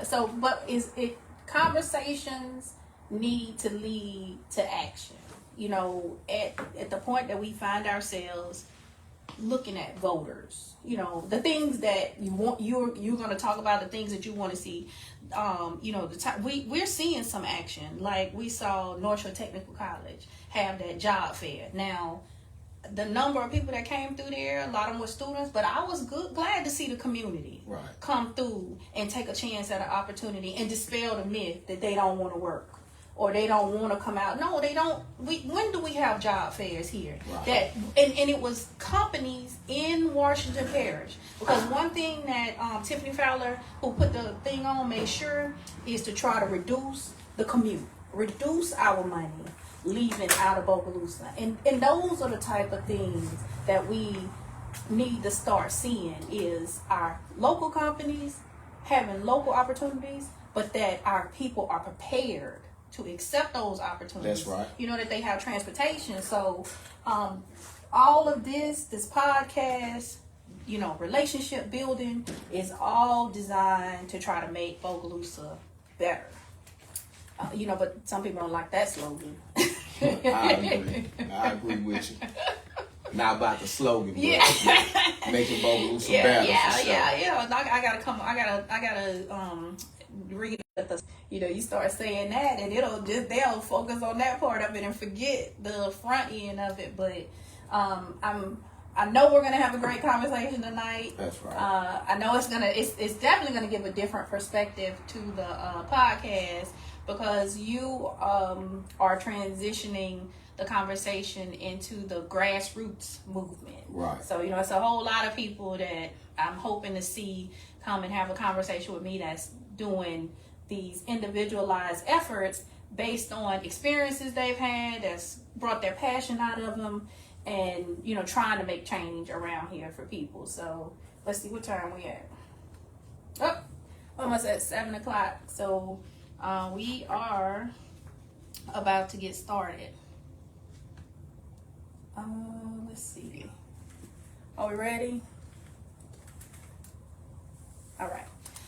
Yeah. So, but conversations need to lead to action. You know, at the point that we find ourselves looking at voters, you know, the things that you want, you're going to talk about, the things that you want to see. You know, we're seeing some action. Like we saw North Shore Technical College have that job fair. Now, the number of people that came through there, a lot of them were students, but I was glad to see the community come through and take a chance at an opportunity and dispel the myth that they don't want to work or they don't want to come out. No, they don't. When do we have job fairs here? That and it was companies in Washington Parish, because one thing that Tiffany Fowler, who put the thing on, made sure is to try to reduce the commute, reduce our money leaving out of Bogalusa. And those are the type of things that we need to start seeing, is our local companies having local opportunities, but that our people are prepared to accept those opportunities. That's right. You know, that they have transportation. So all of this podcast, you know, relationship building is all designed to try to make Bogalusa better. You know, but some people don't like that slogan. I agree with you. Not about the slogan, but making Bogalusa better. Yeah. I gotta read the. You know, you start saying that, and they'll focus on that part of it and forget the front end of it. But I know we're gonna have a great conversation tonight. That's right. I know it's definitely gonna give a different perspective to the podcast, because you are transitioning the conversation into the grassroots movement. Right. So, you know, it's a whole lot of people that I'm hoping to see come and have a conversation with me that's doing these individualized efforts based on experiences they've had, that's brought their passion out of them, and, you know, trying to make change around here for people. So let's see what time we at. Oh, almost at 7 o'clock. So we are about to get started. Let's see. Are we ready? All right.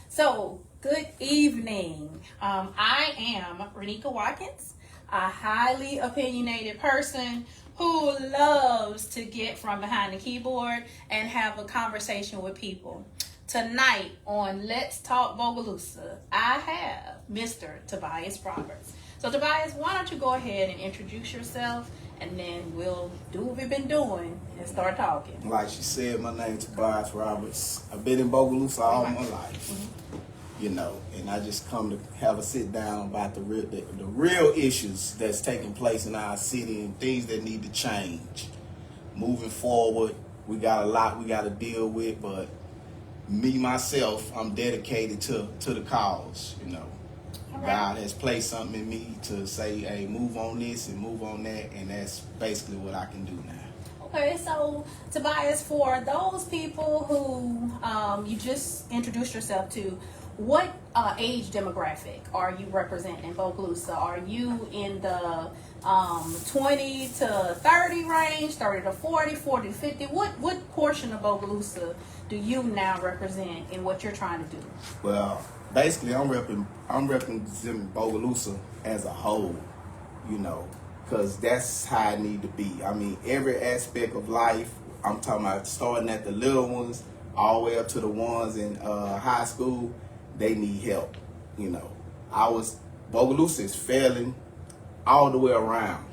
So, good evening. I am Roniqua Watkins, a highly opinionated person who loves to get from behind the keyboard and have a conversation with people. Tonight on Let's Talk Bogalusa, I have Mr. Tobias Roberts. So Tobias, why don't you go ahead and introduce yourself, and then we'll do what we've been doing and start talking. Like she said, my name's Tobias Roberts. I've been in Bogalusa all my life. Mm-hmm. You know, and I just come to have a sit down about the real issues that's taking place in our city and things that need to change. Moving forward, we got a lot we got to deal with, but me, myself, I'm dedicated to the cause, you know. Right. God has placed something in me to say, hey, move on this and move on that, and that's basically what I can do now. Okay, so Tobias, for those people who you just introduced yourself to, what age demographic are you representing in Bogalusa? Are you in the 20 to 30 range, 30 to 40, 40 to 50? What portion of Bogalusa do you now represent in what you're trying to do? Well, basically, I'm representing Bogalusa as a whole, you know, because that's how it need to be. I mean, every aspect of life, I'm talking about starting at the little ones all the way up to the ones in high school, they need help, you know. Bogalusa is failing all the way around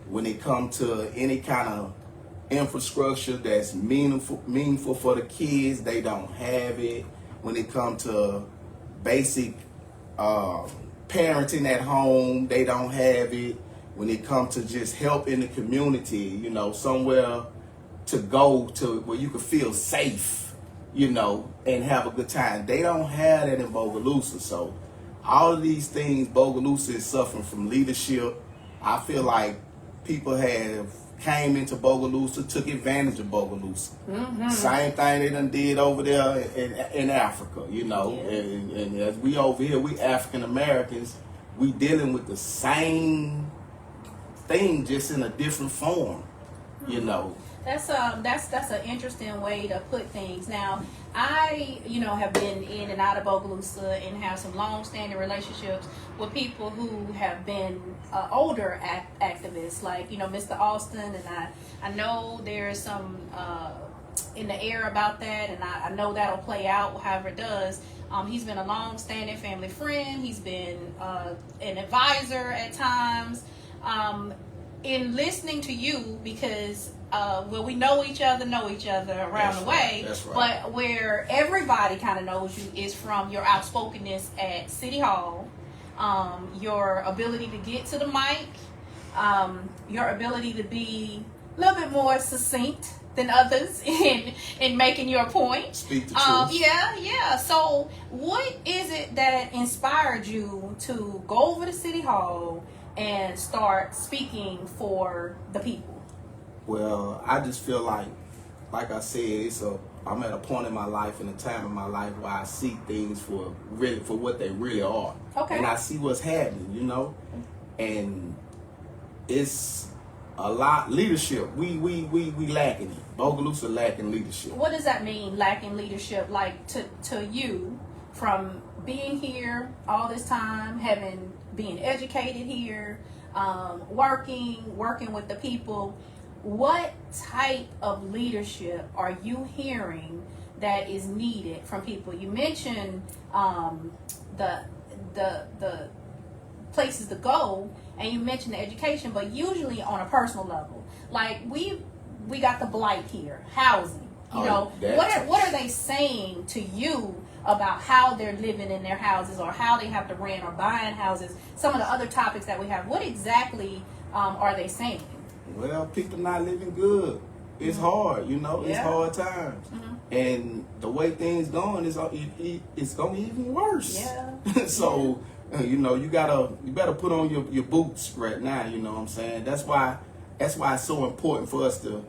when it comes to any kind of infrastructure that's meaningful for the kids. They don't have it. When it comes to basic parenting at home, they don't have it. When it comes to just help in the community, you know, somewhere to go to where you can feel safe, you know, and have a good time, they don't have that in Bogalusa. So all of these things, Bogalusa is suffering from leadership. I feel like people have came into Bogalusa, took advantage of Bogalusa. Mm-hmm. Same thing they done did over there in Africa, you know. Yeah. And as we over here, we African Americans, we dealing with the same thing, just in a different form. You know. That's an interesting way to put things. Now, I have been in and out of Bogalusa and have some long-standing relationships with people who have been older activists, like Mr. Austin, and I know there's some in the air about that, and I know that'll play out however it does. He's been a long-standing family friend. He's been an advisor at times. In listening to you, because we know each other around the way, that's right. But where everybody kind of knows you is from your outspokenness at City Hall, your ability to get to the mic, your ability to be a little bit more succinct than others in making your point. Speak the truth. Yeah. So what is it that inspired you to go over to City Hall and start speaking for the people? Well, I just feel like I said, I'm at a point in my life and a time in my life where I see things for what they really are. Okay. And I see what's happening, and it's a lot leadership. We lacking it. Bogalusa lacking leadership. What does that mean, lacking leadership? Like to you, from being here all this time, being educated here, working with the people, what type of leadership are you hearing that is needed from people? You mentioned the places to go, and you mentioned the education, but usually on a personal level. Like we got the blight here, housing. What are they saying to you about how they're living in their houses, or how they have to rent, or buying houses? Some of the other topics that we have. What exactly are they saying? Well, people not living good. It's hard, It's hard times, and the way things going it's going to be even worse. Yeah. So. You better put on your boots right now. You know what I'm saying? That's why it's so important for us to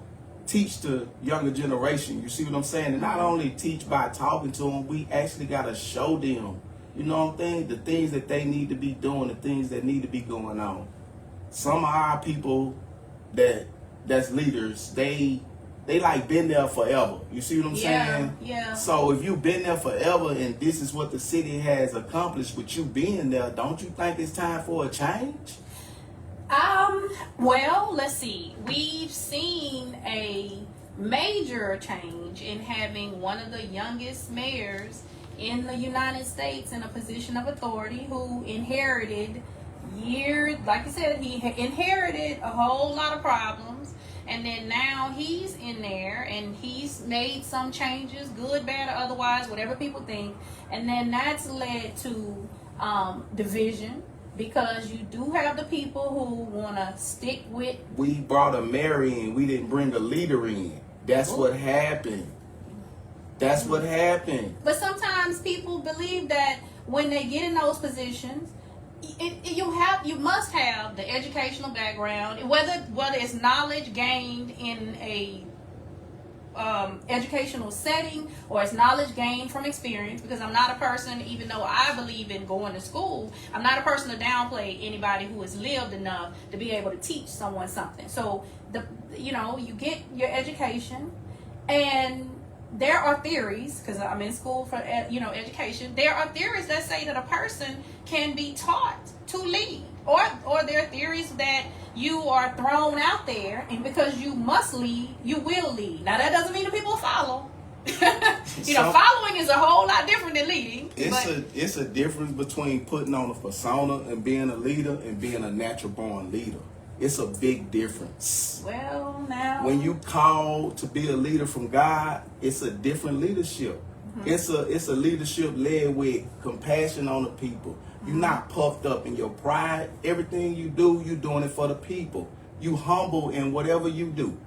teach the younger generation. You see what I'm saying? And not only teach by talking to them, we actually got to show them, the things that they need to be doing, the things that need to be going on. Some of our people that's leaders, they like been there forever. You see what I'm saying? Yeah. So if you've been there forever and this is what the city has accomplished with you being there, don't you think it's time for a change? Well, let's see. We've seen a major change in having one of the youngest mayors in the United States in a position of authority, who inherited like you said, he inherited a whole lot of problems. And then now he's in there and he's made some changes, good, bad, or otherwise, whatever people think. And then that's led to division, because you do have the people who want to stick with. We brought a mayor in. We didn't bring a leader in. That's what happened. That's what happened. But sometimes people believe that when they get in those positions, you must have the educational background, whether it's knowledge gained in a educational setting, or it's knowledge gained from experience. Because I'm not a person, even though I believe in going to school, I'm not a person to downplay anybody who has lived enough to be able to teach someone something. So you get your education, and there are theories, because I'm in school for education. There are theories that say that a person can be taught to lead, or there are theories that you are thrown out there, and because you must lead, you will lead. Now that doesn't mean that people follow. Following is a whole lot different than leading. It's a difference between putting on a persona and being a leader and being a natural born leader. It's a big difference. Well, now when you call to be a leader from God, it's a different leadership. It's a leadership led with compassion on the people. You're not puffed up in your pride. Everything you do, you're doing it for the people. You humble in whatever you do.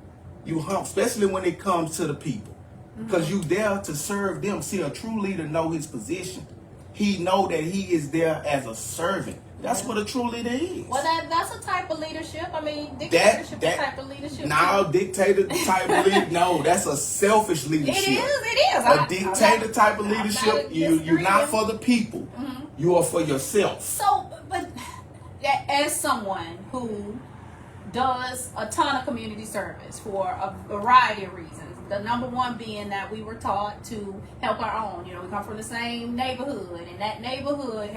You humble, especially when it comes to the people, because you there to serve them. See, a true leader know his position. He know that he is there as a servant. That's what a true leader is. Well, that's a type of leadership. I mean, dictatorship is a type of leadership. No, dictator type of leadership. No, that's a selfish leadership. It is. A dictator type of leadership. You're not for the people. You are for yourself. So, but as someone who does a ton of community service for a variety of reasons. The number one being that we were taught to help our own. You know, we come from the same neighborhood, and that neighborhood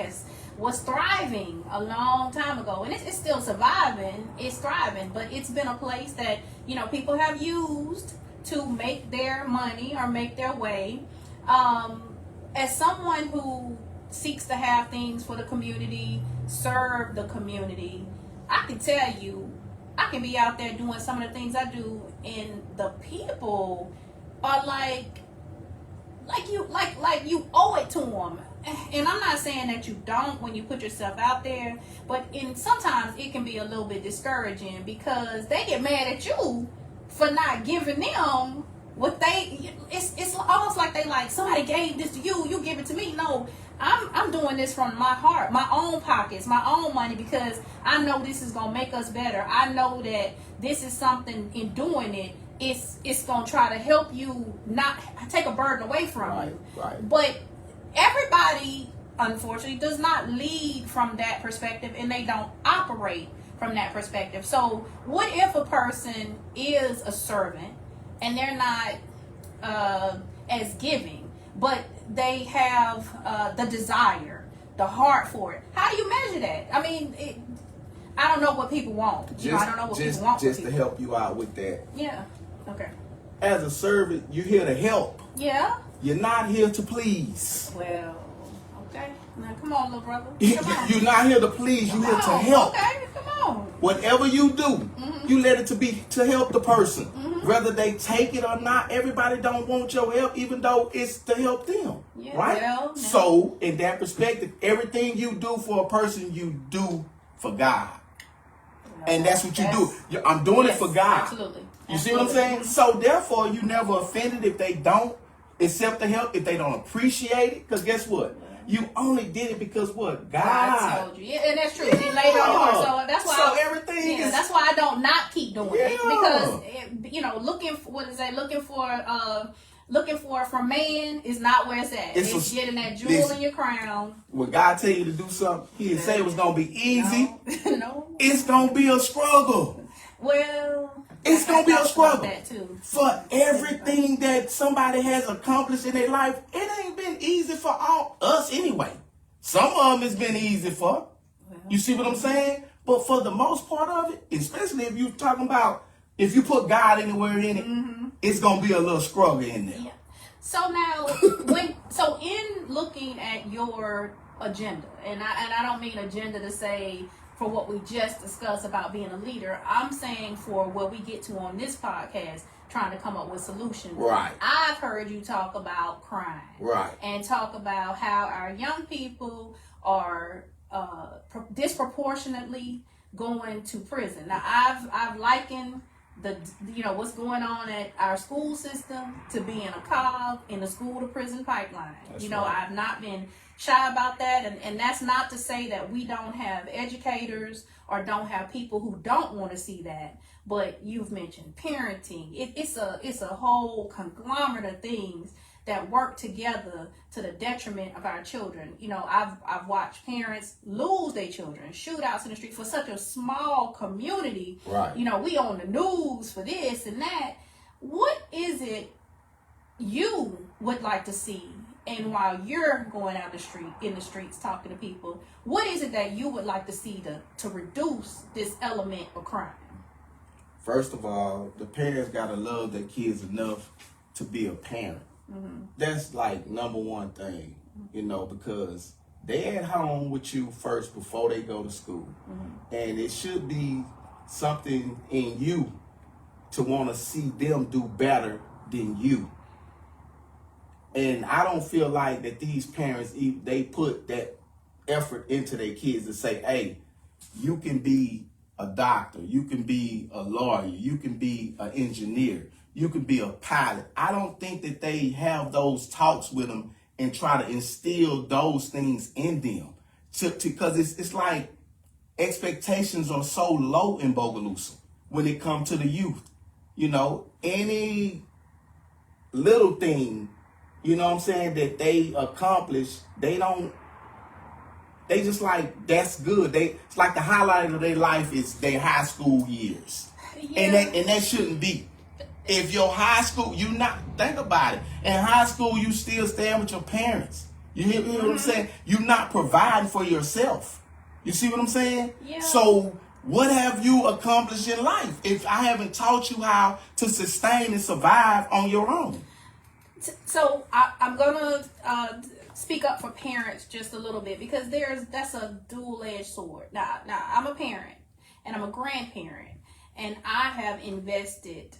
was thriving a long time ago, and it's still surviving. It's thriving, but it's been a place that, you know, people have used to make their money or make their way. As someone who seeks to have things for the community, serve the community, I can tell you, I can be out there doing some of the things I do, and the people are like you owe it to them. And I'm not saying that you don't when you put yourself out there, but sometimes it can be a little bit discouraging because they get mad at you for not giving them what it's almost like they like, somebody gave this to you, you give it to me. No, I'm doing this from my heart, my own pockets, my own money, because I know this is gonna make us better. I know that this is something, in doing it, it's gonna try to help you not take a burden away from you. Right. But everybody, unfortunately, does not lead from that perspective, and they don't operate from that perspective. So what if a person is a servant and they're not as giving, but they have the desire, the heart for it? How do you measure that? I mean, I don't know what people want. I don't know what people want. Just to help you out with that. Yeah. Okay. As a servant, you're here to help. Yeah. You're not here to please. Well, okay. Now, come on, little brother. Come on. You're not here to please. You're here to help. Okay, come on. Whatever you do, you let it to help the person. Whether they take it or not, everybody don't want your help, even though it's to help them. Yeah, right? well, So, in that perspective, everything you do for a person, you do for God. And that's what you do. I'm doing it for God. Absolutely. You see what I'm saying? So therefore, you never offended if they don't accept the help, if they don't appreciate it. Because guess what? You only did it because what? God told you. Yeah, and that's true. He laid on your heart. So that's why. So everything is. That's why I don't not keep doing it, because you know, looking for from man is not where it's at. It's getting that jewel in your crown. When God tell you to do something, He didn't say it was gonna be easy. No. It's gonna be a struggle. Well, it's gonna be a struggle. That too. For everything that somebody has accomplished in their life, it ain't been easy for all us anyway. Some of them it's been easy for. You see what I'm saying? But for the most part of it, especially if you're talking about, if you put God anywhere in it, it's gonna be a little struggle in there. Yeah. So now, in looking at your agenda, and I don't mean agenda to say for what we just discussed about being a leader, I'm saying for what we get to on this podcast, trying to come up with solutions. Right. I've heard you talk about crime. Right. And talk about how our young people are disproportionately going to prison. Now, I've likened what's going on at our school system to being a cog in the school to prison pipeline. That's right. I've not been shy about that, and that's not to say that we don't have educators or don't have people who don't want to see that. But you've mentioned parenting. It's a whole conglomerate of things that work together to the detriment of our children. I've watched parents lose their children, shootouts in the street for such a small community. Right. We on the news for this and that. What is it you would like to see? And while you're going out in the streets talking to people, what is it that you would like to see to reduce this element of crime? First of all, the parents gotta love their kids enough to be a parent. That's like number one thing, because they're at home with you first before they go to school. And it should be something in you to want to see them do better than you. And I don't feel like that these parents, they put that effort into their kids to say, hey, you can be a doctor, you can be a lawyer, you can be an engineer, you can be a pilot. I don't think that they have those talks with them and try to instill those things in them. Because it's like expectations are so low in Bogalusa when it comes to the youth. Any little thing, that they accomplish, they don't they just like, that's good. It's like the highlight of their life is their high school years. Yeah. And that shouldn't be. If your high school, you not, think about it. In high school, you still staying with your parents. You hear what I'm saying? You're not providing for yourself. You see what I'm saying? Yeah. So what have you accomplished in life if I haven't taught you how to sustain and survive on your own? So I'm gonna speak up for parents just a little bit, because that's a dual-edged sword. Now I'm a parent and I'm a grandparent, and I have invested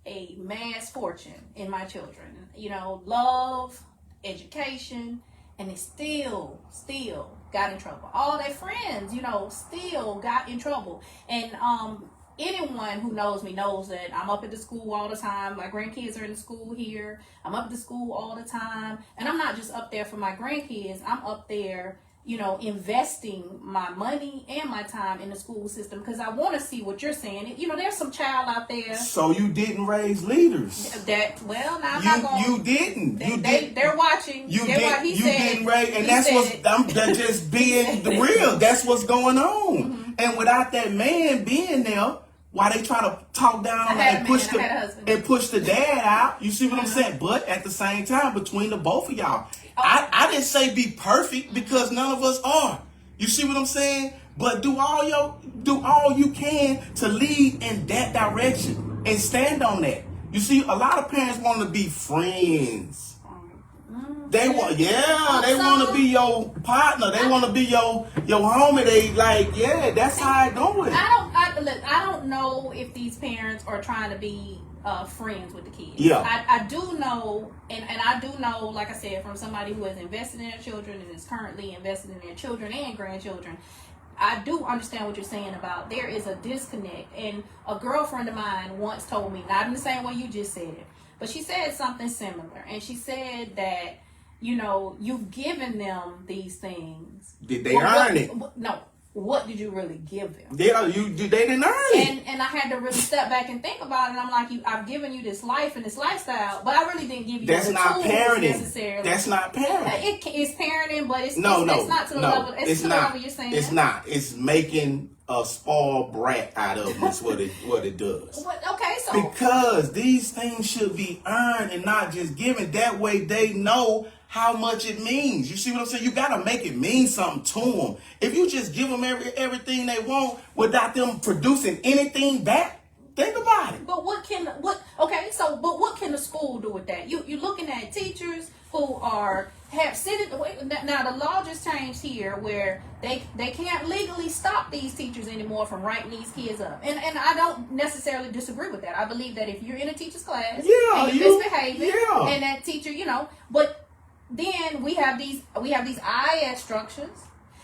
a mass fortune in my children. You know, love, education, and they still got in trouble. All their friends, you know, still got in trouble. And anyone who knows me knows that I'm up at the school all the time. My grandkids are in the school here. I'm up at the school all the time. And I'm not just up there for my grandkids. I'm up there, you know, investing my money and my time in the school system, because I want to see what you're saying. You know, there's some child out there. So you didn't raise leaders. You didn't. They're watching. You didn't raise, and that's just being the real. That's what's going on. Mm-hmm. And without that man being there, why they try to talk down on and push the dad out? You see what I'm saying? But at the same time, between the both of y'all, I didn't say be perfect, because none of us are. You see what I'm saying? But do all you can to lead in that direction and stand on that. You see, a lot of parents want to be friends. They want to be your partner. They want to be your homie. They like, that's how I do it. I don't know if these parents are trying to be friends with the kids. Yeah. I do know, and I do know, like I said, from somebody who has invested in their children and is currently invested in their children and grandchildren. I do understand what you're saying about there is a disconnect. And a girlfriend of mine once told me, not in the same way you just said it, but she said something similar. And she said that, you know, you've given them these things. Did they earn it? No. What did you really give them? They didn't earn it. And I had to really step back and think about it. And I'm like, I've given you this life and this lifestyle, but I really didn't give you the tools necessarily. That's not parenting. It's parenting, but it's not to the level. It's to the level you're saying. It's not. It's making a spoiled brat out of them. Is what it does. Okay, so because these things should be earned and not just given. That way they know how much it means. You see what I'm saying? You gotta make it mean something to them. If you just give them everything they want without them producing anything back, think about it. But what can the school do with that? You're looking at teachers who have sent it away. Now the law just changed here where they can't legally stop these teachers anymore from writing these kids up. And I don't necessarily disagree with that. I believe that if you're in a teacher's class and you're misbehaving and that teacher, you know, but then we have these IA instructions.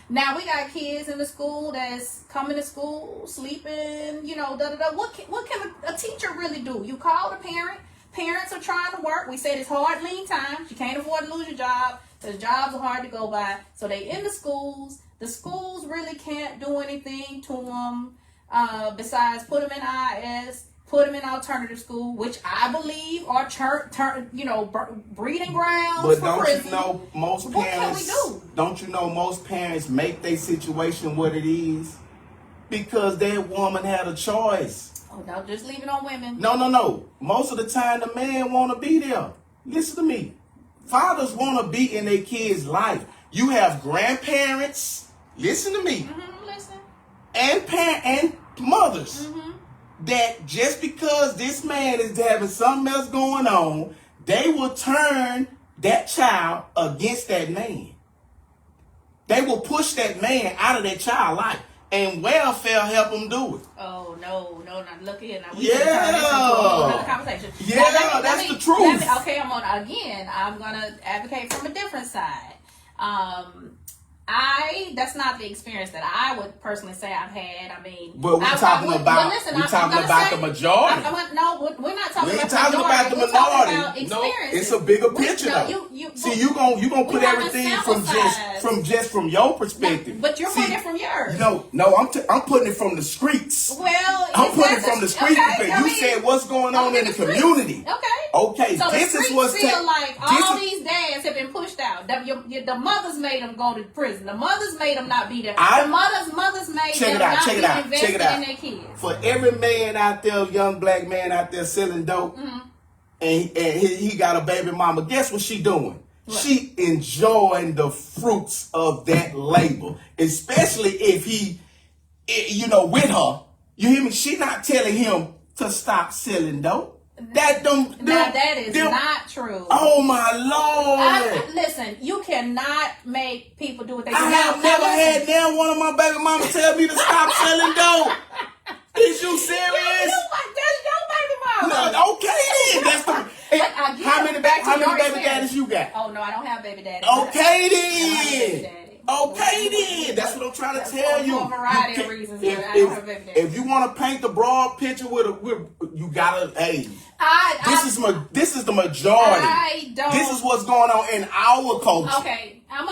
Now we got kids in the school that's coming to school sleeping, you know, What can a teacher really do? You call the parent. Parents are trying to work. We said it's hard lean times. You can't afford to lose your job because jobs are hard to go by. So they in the schools. The schools really can't do anything to them besides put them in IS. Put them in alternative school, which I believe are breeding grounds but for prison. You know most what parents? Can we do? Don't you know most parents make their situation what it is because that woman had a choice. Oh, no, just leave it on women. No. Most of the time, the man want to be there. Listen to me. Fathers want to be in their kids' life. You have grandparents. Listen to me. Mm-hmm, listen. And mothers. Mm-hmm. That just because this man is having something else going on, they will turn that child against that man. They will push that man out of their child life, and welfare help them do it. Oh no! Not look here now. Another conversation. Yeah, that's the truth. I'm gonna advocate from a different side. That's not the experience that I would personally say I've had. I mean, but we're talking about the majority. We're not talking about the minority. No, it's a bigger picture though. You gonna put everything from just from your perspective. But you're putting it from yours. No, I'm putting it from the streets. Well, I'm putting it from the streets because you said what's going on in the community. Okay, so this is what's feel like all these dads have been pushed out. The mothers made them go to prison. The mothers made them not be there. The mothers made them not be invested in their kids. For every man out there, young black man out there selling dope, and he got a baby mama, guess what she doing? What? She enjoying the fruits of that labor, especially if he, with her. You hear me? She not telling him to stop selling dope. That is not true. Oh my Lord! Listen, you cannot make people do what they do. I have never had now one of my baby mama tell me to stop selling dope. Is you serious? That's your baby mama. No, okay then. That's the. How many baby daddies you got? Oh no, I don't have baby daddy. Okay then. Okay then. That's what I'm trying to tell you. For a variety of reasons. I don't have baby daddy. If you want to paint the broad picture you gotta. This is the majority. This is what's going on in our culture. Okay. I'm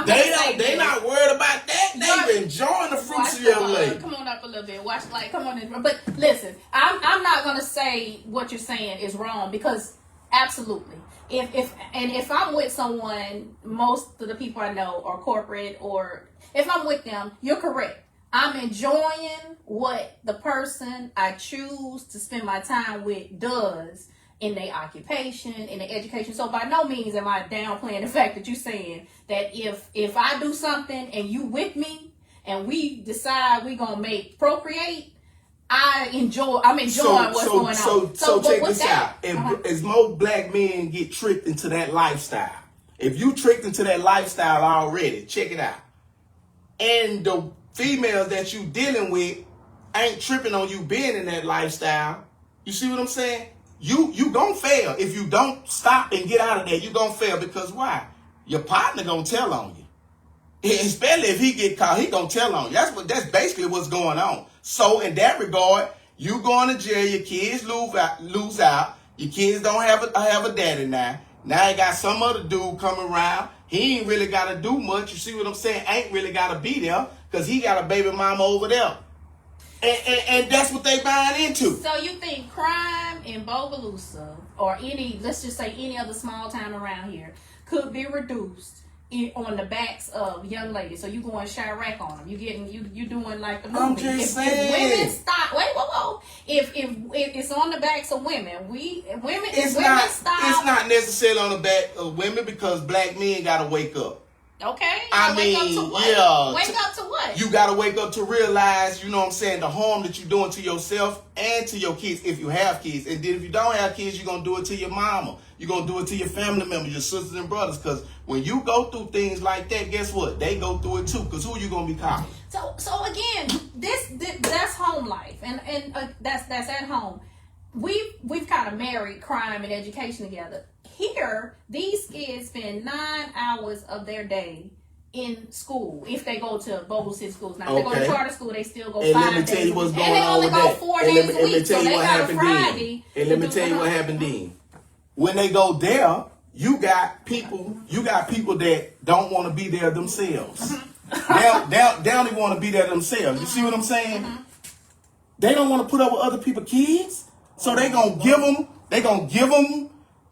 they not worried about that. They've enjoying the fruits of your labor. Come on up a little bit. Come on in. But listen, I'm not gonna say what you're saying is wrong because absolutely. If I'm with someone, most of the people I know are corporate, or if I'm with them, you're correct. I'm enjoying what the person I choose to spend my time with does in their occupation, in their education. So by no means am I downplaying the fact that you're saying that if I do something and you with me and we decide we're gonna procreate, I'm enjoying what's going on. So check this out. As most black men get tricked into that lifestyle, if you tricked into that lifestyle already, check it out. And the females that you dealing with ain't tripping on you being in that lifestyle. You see what I'm saying? You gonna fail. If you don't stop and get out of there, you gonna fail because why? Your partner gonna tell on you. Especially if he get caught, he gonna tell on you. That's basically what's going on. So in that regard, you going to jail, your kids lose out, your kids don't have a daddy now. Now you got some other dude coming around. He ain't really gotta do much. You see what I'm saying? Ain't really gotta be there because he got a baby mama over there. And that's what they buying into. So you think crime in Bogalusa or let's just say any other small town around here could be reduced on the backs of young ladies? So you going Chirac on them? You doing like the movie? I'm just saying. If women stop, whoa. If it's on the backs of women, it's not necessarily on the back of women because black men gotta wake up. Okay. Wake up to what? You gotta wake up to realize, you know what I'm saying, the harm that you're doing to yourself and to your kids if you have kids. And then if you don't have kids, you're gonna do it to your mama. You're gonna do it to your family members, your sisters and brothers. Because when you go through things like that, guess what? They go through it too. Because who you gonna be calling? So again, that's home life, and that's at home. We've kind of married crime and education together. Here, these kids spend 9 hours of their day in school if they go to Bogle City schools. Now, if they go to charter school, they still go 5 days. And let me tell you what's going on with that. And they only go 4 days a week, so they got a Friday. And let me tell you what happened then. When they go there, you got people that don't want to be there themselves. They don't even want to be there themselves. You see what I'm saying? They don't want to put up with other people's kids, so they gonna give them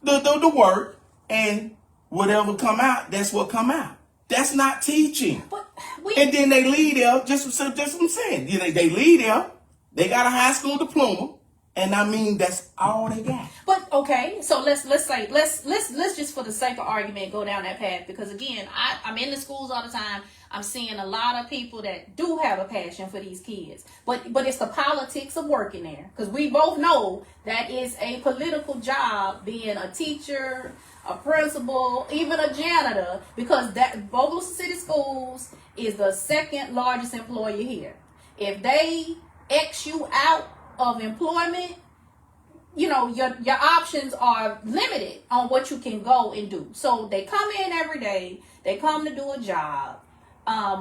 the work, and whatever come out, that's what come out. That's not teaching. And then they leave there, just what I'm saying. They leave there, they got a high school diploma, and I mean that's all they got. But okay, so let's just for the sake of argument go down that path, because again, I'm in the schools all the time. I'm seeing a lot of people that do have a passion for these kids, but it's the politics of working there, because we both know that is a political job, being a teacher, a principal, even a janitor, because that Bogalusa City Schools is the second largest employer here. If they X you out of employment, your options are limited on what you can go and do. So they come in every day, they come to do a job.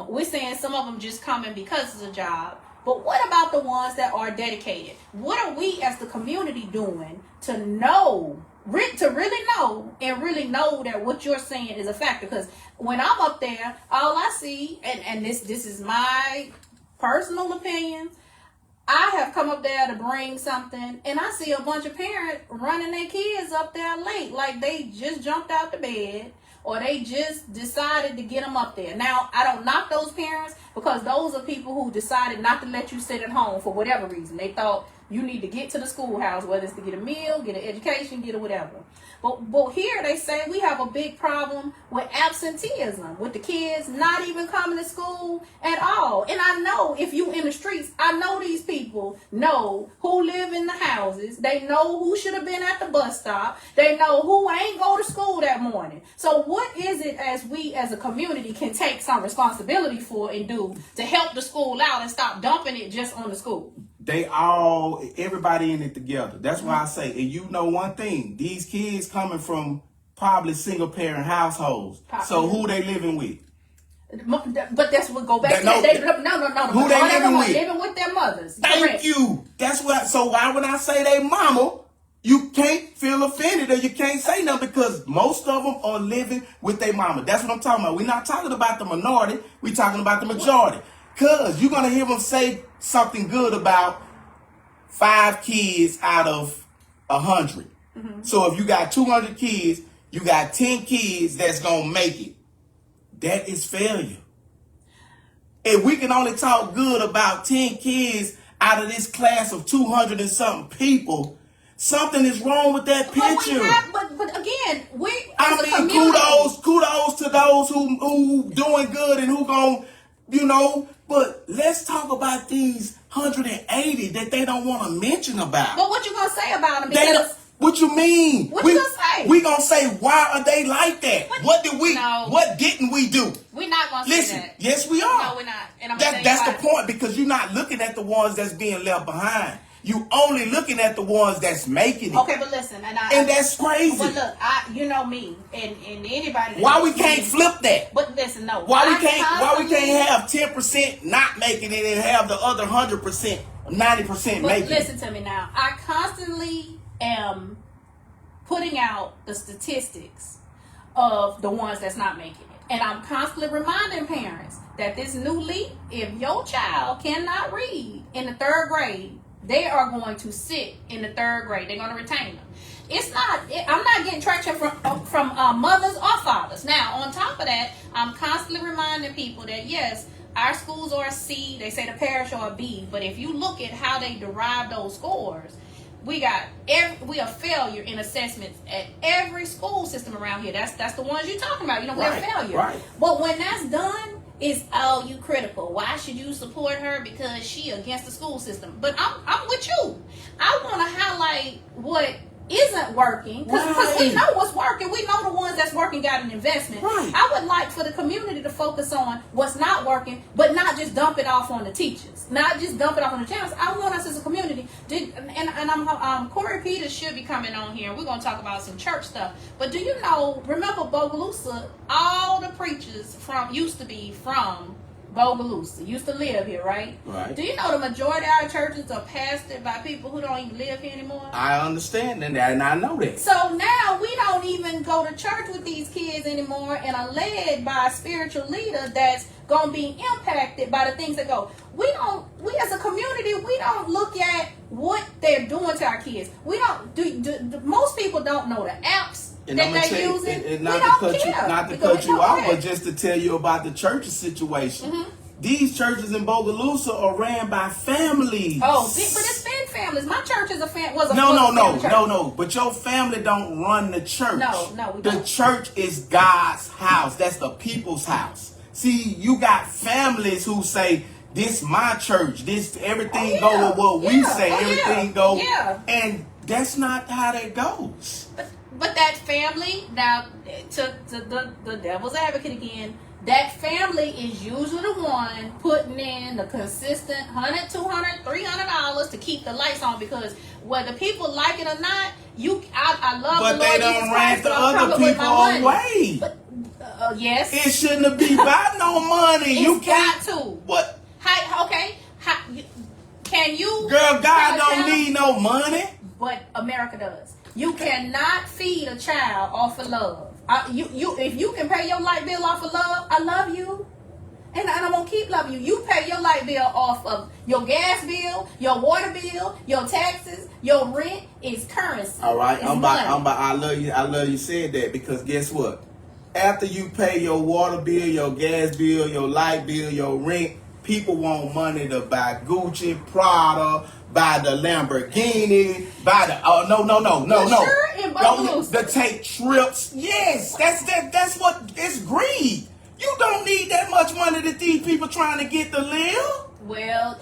We're saying some of them just come in because it's a job, but what about the ones that are dedicated? What are we as the community doing to know to really know that what you're saying is a factor. Because when I'm up there, all I see, and this is my personal opinion, I have come up there to bring something, and I see a bunch of parents running their kids up there late, like they just jumped out the bed, or they just decided to get them up there. Now, I don't knock those parents, because those are people who decided not to let you sit at home for whatever reason. They thought you need to get to the schoolhouse, whether it's to get a meal, get an education, get a whatever. But here they say we have a big problem with absenteeism, with the kids not even coming to school at all. And I know if you in the streets, I know these people know who live in the houses. They know who should have been at the bus stop. They know who ain't go to school that morning. So what is it as we as a community can take some responsibility for and do to help the school out and stop dumping it just on the school? Everybody in it together. That's why I say, and you know one thing, these kids coming from probably single parent households. So who they living with? But that's what go back to no. No. Who they living with? Living with their mothers. Thank Correct. you. That's what. So why when I say they mama, you can't feel offended or you can't say nothing, because most of them are living with their mama. That's what I'm talking about. We're not talking about the minority. We're talking about the majority. Because you're going to hear them say something good about 5 kids out of 100. Mm-hmm. So if you got 200 kids, you got 10 kids that's going to make it. That is failure. If we can only talk good about 10 kids out of this class of 200 and something people, something is wrong with that picture. But again, kudos to those who doing good and who going, but let's talk about these 180 that they don't want to mention about. But what you gonna say about them? What you mean? What you gonna say? We gonna say, why are they like that? What didn't we do? We're not gonna Listen, say that. Yes, we are. No, we're not. And that's the point, because you're not looking at the ones that's being left behind. You only looking at the ones that's making it. Okay, but listen, and that's crazy. But look, you know me, and anybody. Why we can't flip that? But listen, no. Why we can't have 10% not making it and have the other 100%, 90% making it? Listen to me now. I constantly am putting out the statistics of the ones that's not making it, and I'm constantly reminding parents that this new leap, if your child cannot read in the 3rd grade, they are going to sit in the 3rd grade. They're going to retain them. I'm not getting traction from mothers or fathers. Now, on top of that, I'm constantly reminding people that, yes, our schools are a C. They say the parish are a B. But if you look at how they derive those scores, we are failure in assessments at every school system around here. That's the ones you're talking about. We're a failure. Right. But when that's done, is you critical? Why should you support her because she against the school system? But I'm with you. I want to highlight what isn't working, because we know what's working. We know the ones that's working got an investment. Right. I would like for the community to focus on what's not working, but not just dump it off on the teachers, not just dump it off on the channels. I want us as a community and Corey Peters should be coming on here. We're going to talk about some church stuff. But do you know, remember Bogalusa, all the preachers used to be from Bogalusa, used to live here, right? Right. Do you know the majority of our churches are pastored by people who don't even live here anymore? I understand that, and I know that. So now we don't even go to church with these kids anymore and are led by a spiritual leader that's going to be impacted by the things that go. We as a community, we don't look at what they're doing to our kids. We don't most people don't know the apps and that they're using. Not to cut you off, but just to tell you about the church's situation. Mm-hmm. These churches in Bogalusa are ran by families. Oh, but it's been families. My church is a family. No. But your family don't run the church. No, we don't. The church is God's house. That's the people's house. See, you got families who say, this my church. This everything go with what we say. Everything go. Yeah. And that's not how that goes. But that family, now to the devil's advocate again, that family is usually the one putting in the consistent $100, $200, $300 to keep the lights on, because whether people like it or not, I love but the Lord Jesus Christ, but they don't rant the other people away. But, yes. It shouldn't be about no money. It's you can't. Got to. What? Can you? Girl, God don't need no money. But America does. You cannot feed a child off of love. If you can pay your light bill off of love, I love you. And I'm going to keep loving you. You pay your light bill off of your gas bill, your water bill, your taxes, your rent is currency. All right, it's money. I love you said that, because guess what? After you pay your water bill, your gas bill, your light bill, your rent, people want money to buy Gucci, Prada, buy the Lamborghini, buy the no. Sure, in Bogalusa. To take trips. Yes, that's what it's greed. You don't need that much money that these people trying to get to live. Well,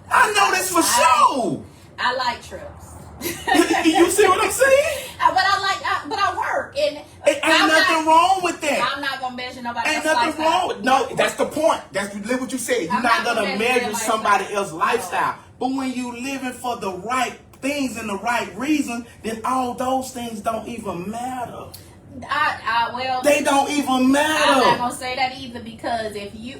I know this for sure. I like trips. You see what I'm saying? But I work, and ain't nothing wrong with that. I'm not gonna measure nobody Ain't else's nothing lifestyle. wong with. No, that's the point. That's what you said. You're not gonna measure somebody else's lifestyle. But when you living for the right things and the right reason, then all those things don't even matter. They don't even matter. I'm not gonna say that either, because if you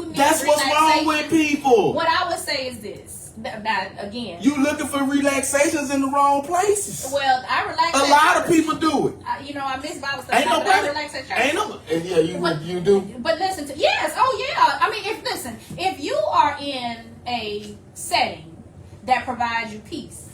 need that's what's wrong with people. What I would say is this. That again, you looking for relaxations in the wrong places. Well, I relax. A lot of people do it. I miss Bible study. Ain't nobody. I relax at church. Ain't no. And yeah, you do. But listen to yes. Oh yeah. I mean, if you are in a setting that provides you peace,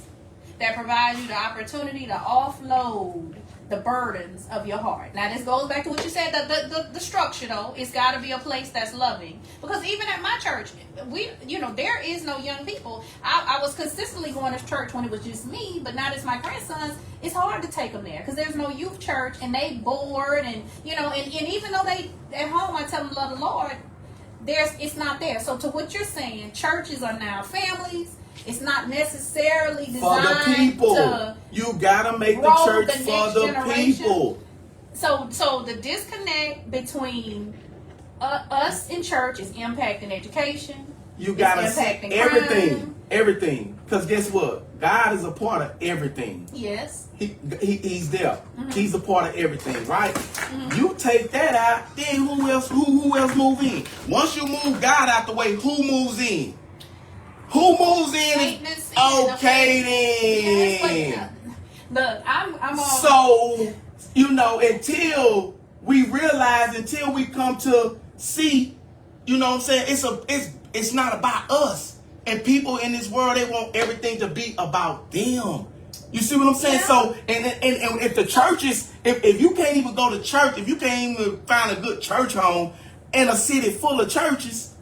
that provides you the opportunity to offload the burdens of your heart. Now this goes back to what you said, the structure though. It's got to be a place that's loving, because even at my church, there is no young people. I was consistently going to church when it was just me, but now that it's my grandsons, it's hard to take them there because there's no youth church and they bored, and even though they at home I tell them love the Lord, it's not there. So to what you're saying, churches are now families. It's not necessarily designed for the people. You gotta make the church for the people. So the disconnect between us in church is impacting education. You gotta see everything. Because guess what? God is a part of everything. Yes. He's there. Mm-hmm. He's a part of everything, right? Mm-hmm. You take that out, then who else move in? Once you move God out the way, who moves in? Who moves in? Okay then. Look, I'm on. So, until we realize, until we come to see, what I'm saying? It's not about us. And people in this world, they want everything to be about them. You see what I'm saying? Yeah. So, and if the churches, if you can't even go to church, if you can't even find a good church home in a city full of churches.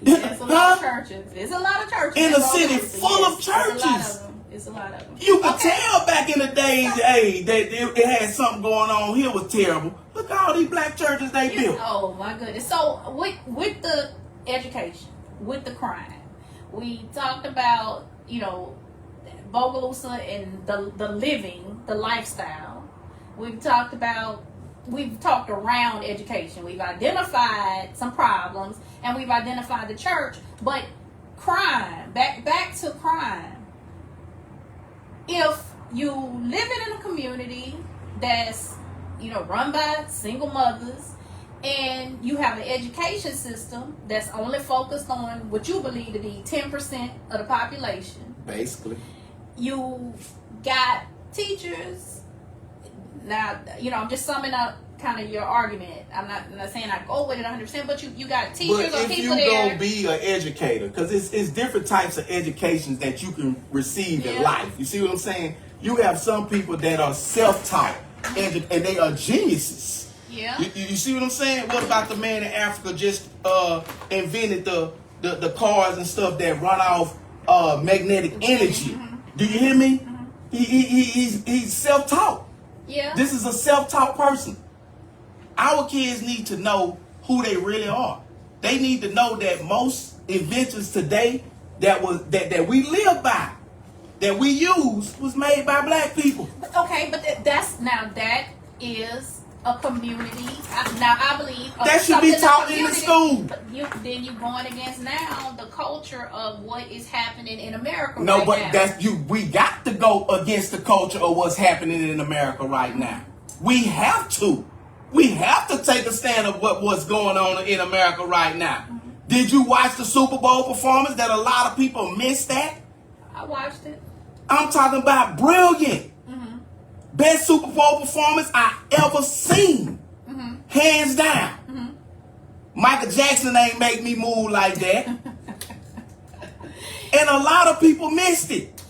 It's a lot of churches. It's a lot of churches. In a city full of churches. It's a lot of them. You could tell back in the days, hey, that it had something going on here was terrible. Look at all these black churches they built. Oh my goodness. So with the education, with the crime, we talked about, Bogalusa and the living, the lifestyle. We've talked around education. We've identified some problems and we've identified the church, but crime, back to crime. If you living in a community that's, run by single mothers, and you have an education system that's only focused on what you believe to be 10% of the population. Basically. You got teachers. Now, I'm just summing up kind of your argument. I'm not saying I go with it 100%, but you got teachers or people there. But if you gonna be an educator, because it's different types of educations that you can receive in life. You see what I'm saying? You have some people that are self-taught and they are geniuses. Yeah. You see what I'm saying? What about the man in Africa just invented the cars and stuff that run off magnetic energy? Mm-hmm. Do you hear me? Mm-hmm. He's self-taught. Yeah. This is a self-taught person. Our kids need to know who they really are. They need to know that most inventions today that we live by, that we use, was made by black people. Okay, but that is a community. Now I believe that should be taught in the school. But then you're going against now the culture of what is happening in America. No, right but now. that's you. We got to go against the culture of what's happening in America right now. We have to. We have to take a stand of what's going on in America right now. Mm-hmm. Did you watch the Super Bowl performance that a lot of people missed that? I watched it. I'm talking about brilliant. Mm-hmm. Best Super Bowl performance I ever seen. Hands down. Michael Jackson ain't make me move like that. And a lot of people missed it.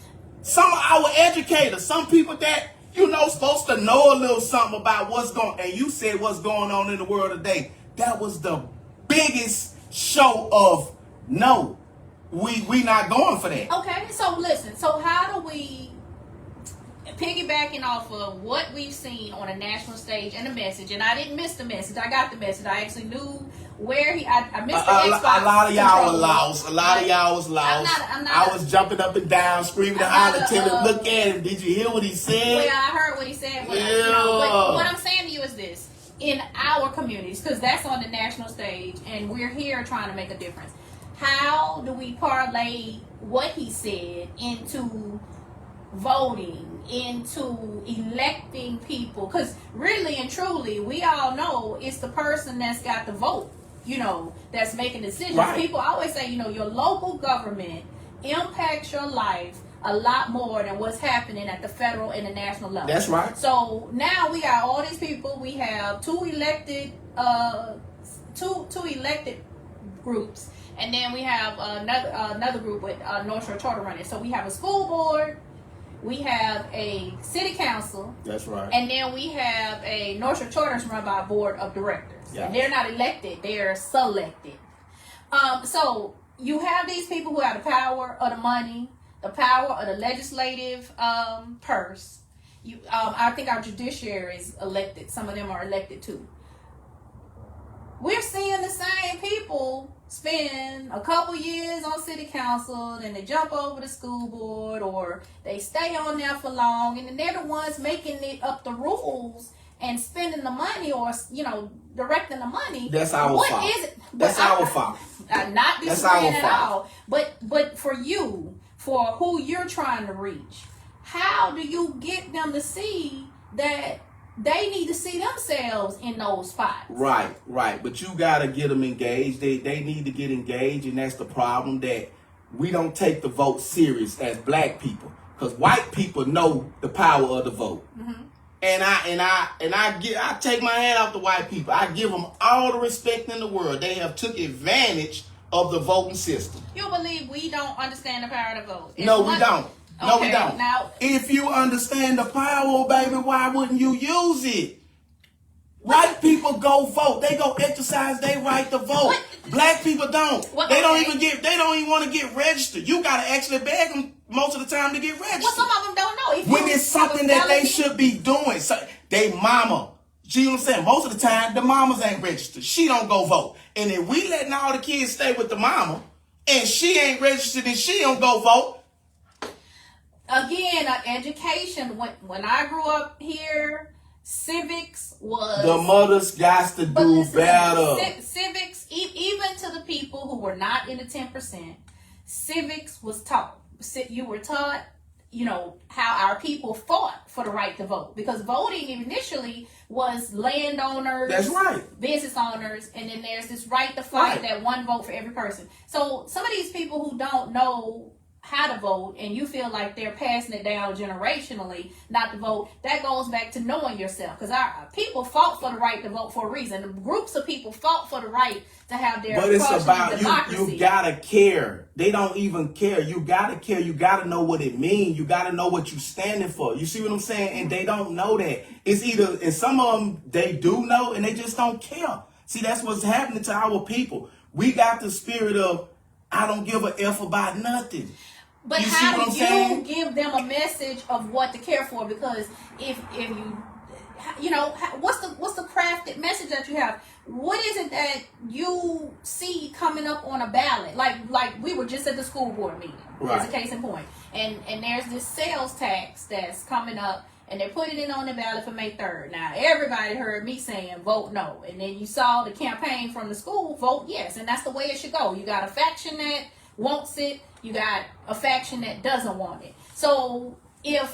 Some of our educators, some people that, supposed to know a little something about what's going, and you said what's going on in the world today. That was the biggest show of no, we not going for that. Okay, so listen, so how do we, piggybacking off of what we've seen on a national stage and the message, and I didn't miss the message, I got the message, I actually knew where I missed the Xbox. A lot of y'all were lost. I'm not, I was jumping up and down, screaming and hollering, telling, look at him. Did you hear what he said? Well, I heard what he said. But what I'm saying to you is this. In our communities, because that's on the national stage, and we're here trying to make a difference. How do we parlay what he said into voting, into electing people? Because really and truly, we all know it's the person that's got the vote, that's making decisions. Right. People always say, your local government impacts your life a lot more than what's happening at the federal and the national level. That's right. So now we got all these people. We have two elected groups, and then we have another group with North Shore Charter running. So we have a school board, we have a city council. That's right. And then we have a North Shore Charters run by a board of directors. Yeah. And they're not elected; they are selected. So you have these people who have the power of the money, the power of the legislative purse. I think our judiciary is elected. Some of them are elected too. We're seeing the same people spend a couple years on city council, then they jump over the school board, or they stay on there for long, and then they're the ones making it up the rules and spending the money, or directing the money. That's our fault. What is it? That's our fault. I'm not That's disagreeing our at fault. all. But for you, for who you're trying to reach, how do you get them to see that they need to see themselves in those spots? Right. But you got to get them engaged. They need to get engaged, and that's the problem, that we don't take the vote serious as black people, because white people know the power of the vote. And I take my hand off the white people. I give them all the respect in the world. They have took advantage of the voting system. You believe we don't understand the power of the vote? No, we don't. No, we Okay, don't. now, if you understand the power, baby, why wouldn't you use it? White people go vote. They go exercise their right to vote. Black people don't. They don't even want to get registered. You gotta actually beg them most of the time to get registered. Well, some of them don't know. When it's something that they should be doing. So they mama. See what I'm saying? Most of the time, the mamas ain't registered. She don't go vote. And if we letting all the kids stay with the mama, and she ain't registered and she don't go vote. Again, education. When I grew up here, civics was... The mothers got to do better. Civics, even to the people who were not in the 10%, civics was taught. You were taught, how our people fought for the right to vote. Because voting initially was landowners, that's right, business owners, and then there's this right to fight, that one vote for every person. So some of these people who don't know how to vote, and you feel like they're passing it down generationally not to vote, that goes back to knowing yourself, because our people fought for the right to vote for a reason. Groups of people fought for the right to have their but it's about democracy. You gotta care. They don't even care. You gotta care. You gotta know what it means. You gotta know what you're standing for. You see what I'm saying? And they don't know that. It's either, and some of them they do know and they just don't care. See, that's what's happening to our people. We got the spirit of I don't give a F about nothing. But you how do you give them a message of what to care for? Because if what's the crafted message that you have? What is it that you see coming up on a ballot? Like we were just at the school board meeting, as a case in point, and there's this sales tax that's coming up, and they're putting it on the ballot for May 3rd. Now everybody heard me saying vote no, and then you saw the campaign from the school, vote yes, and that's the way it should go. You got a faction that wants it. You got a faction that doesn't want it. So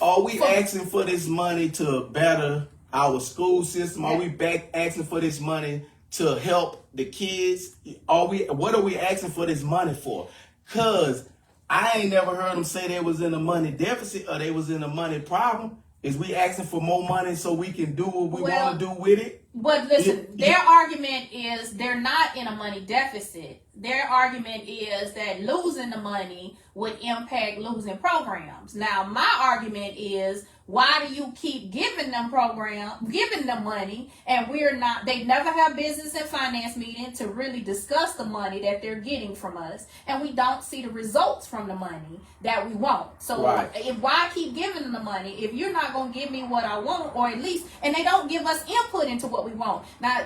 are we asking for this money to better our school system? Are we asking for this money to help the kids? What are we asking for this money for? Cause I ain't never heard them say they was in a money deficit or they was in a money problem. Is we asking for more money so we can do what we want to do with it? But listen, their argument is they're not in a money deficit. Their argument is that losing the money would impact losing programs. Now, my argument is, why do you keep giving them money, and they never have business and finance meeting to really discuss the money that they're getting from us, and we don't see the results from the money that we want. So why keep giving them the money if you're not going to give me what I want, or at least, and they don't give us input into what we want. Now,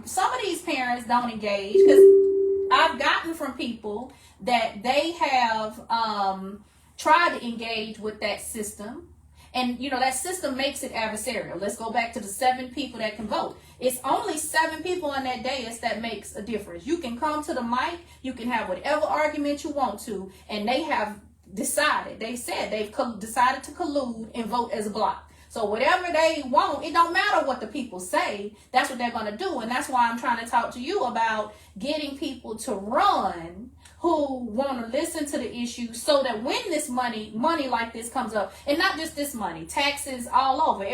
some of these parents don't engage, because I've gotten from people that they have tried to engage with that system. And, that system makes it adversarial. Let's go back to the 7 people that can vote. It's only 7 people on that dais that makes a difference. You can come to the mic. You can have whatever argument you want to. And they have decided. They've decided to collude and vote as a block. So whatever they want, it don't matter what the people say. That's what they're going to do. And that's why I'm trying to talk to you about getting people to run who want to listen to the issue, so that when this money like this comes up, and not just this money, taxes all over,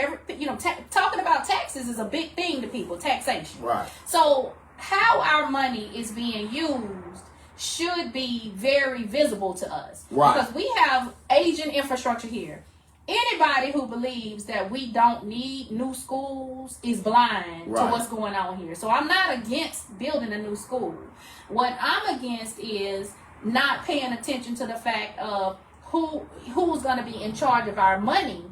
talking about taxes is a big thing to people, taxation. Right. So how our money is being used should be very visible to us. Right. Because we have aging infrastructure here. Anybody who believes that we don't need new schools is blind to what's going on here. So I'm not against building a new school. What I'm against is not paying attention to the fact of who's going to be in charge of our money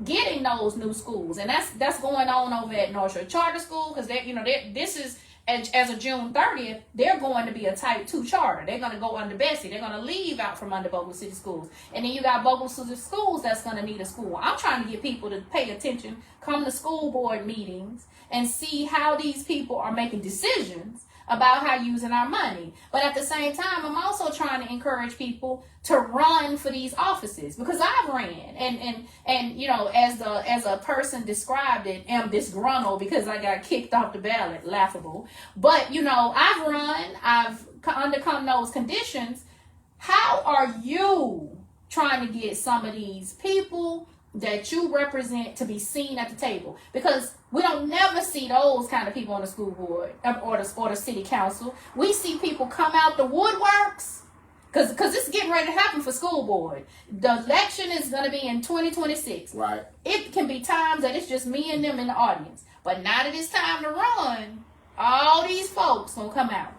getting those new schools. And that's going on over at North Shore Charter School, because this is, as of June 30th, they're going to be a type 2 charter. They're going to go under Bessie. They're going to leave out from under Bogalusa City Schools. And then you got Bogalusa City Schools that's going to need a school. I'm trying to get people to pay attention, come to school board meetings, and see how these people are making decisions about how using our money. But at the same time, I'm also trying to encourage people to run for these offices, because I've ran and as a person described it, am disgruntled because I got kicked off the ballot. Laughable. But I've run, I've undercome those conditions. How are you trying to get some of these people that you represent to be seen at the table? Because we don't never see those kind of people on the school board or the city council. We see people come out the woodworks, because it's getting ready to happen for school board. The election is going to be in 2026. Right. It can be times that it's just me and them in the audience. But now that it's time to run, all these folks going to come out.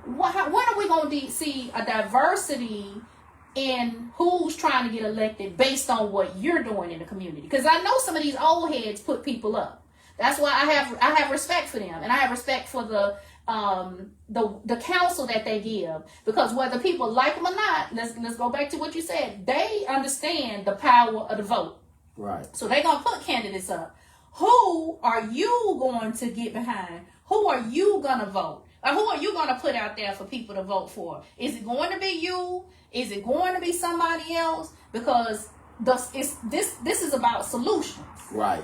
When are we going to see a diversity in who's trying to get elected based on what you're doing in the community? Because I know some of these old heads put people up. That's why I have respect for them, and I have respect for the counsel that they give, because whether people like them or not, let's go back to what you said, they understand the power of the vote. Right. So they're gonna put candidates up. Who are you going to get behind? Who are you gonna vote? Or who are you gonna put out there for people to vote for? Is it going to be you? Is it going to be somebody else? Because this is about solutions. Right.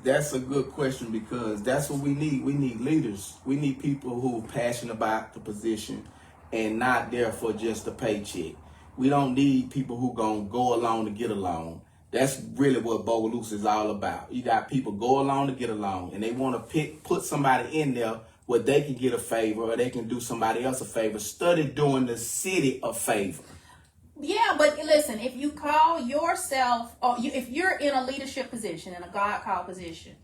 That's a good question, because that's what we need. We need leaders. We need people who are passionate about the position and not there for just a paycheck. We don't need people who gonna go along to get along. That's really what Bogalusa is all about. You got people go along to get along, and they want to put somebody in there where they can get a favor, or they can do somebody else a favor. Study doing the city a favor. Yeah, but listen, if you call yourself, or if you're in a leadership position, in a God-called position,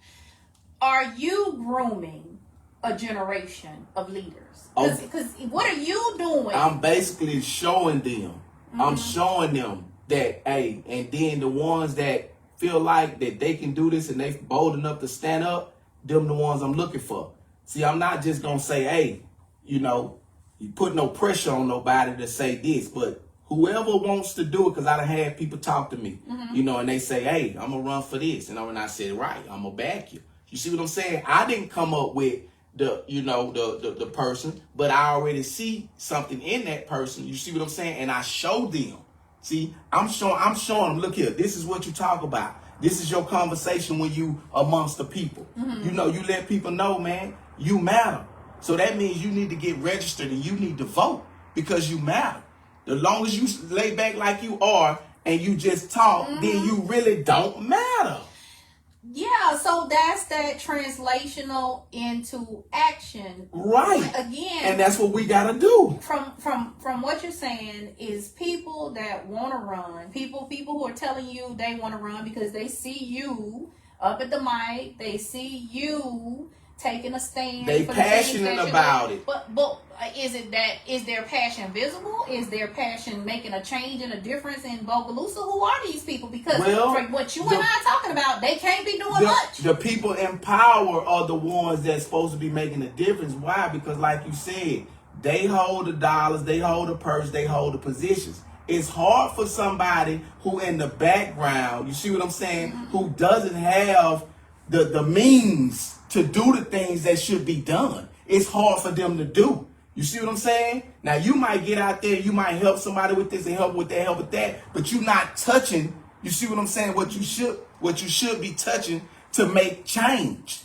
are you grooming a generation of leaders? Because what are you doing? I'm basically showing them. Mm-hmm. I'm showing them that, hey, and then the ones that feel like that they can do this and they bold enough to stand up, them the ones I'm looking for. See, I'm not just going to say, hey, you put no pressure on nobody to say this, but whoever wants to do it, because I done had people talk to me, mm-hmm. And they say, hey, I'm going to run for this. And when I said, right, I'm going to back you. You see what I'm saying? I didn't come up with the person, but I already see something in that person. You see what I'm saying? And I showed them. See, I'm showing them, look here, this is what you talk about. This is your conversation when you amongst the people. Mm-hmm. You let people know, man, you matter. So that means you need to get registered and you need to vote, because you matter. The long as you lay back like you are and you just talk, mm-hmm. then you really don't matter. Yeah, so that's that translational into action. Right. Again, And that's what we got to do. From what you're saying is people that want to run, people who are telling you they want to run because they see you up at the mic, they see you taking a stand. They for passionate the about it. But is their passion visible? Is their passion making a change and a difference in Bogalusa? Who are these people? Because from what you and I are talking about, they can't be doing much. The people in power are the ones that's supposed to be making a difference. Why? Because like you said, they hold the dollars, they hold the purse, they hold the positions. It's hard for somebody who in the background, you see what I'm saying, who doesn't have the means to do the things that should be done. It's hard for them to do. You see what I'm saying? Now you might get out there, you might help somebody with this and help with that, help with that, but you're not touching, you see what I'm saying, what you should be touching to make change.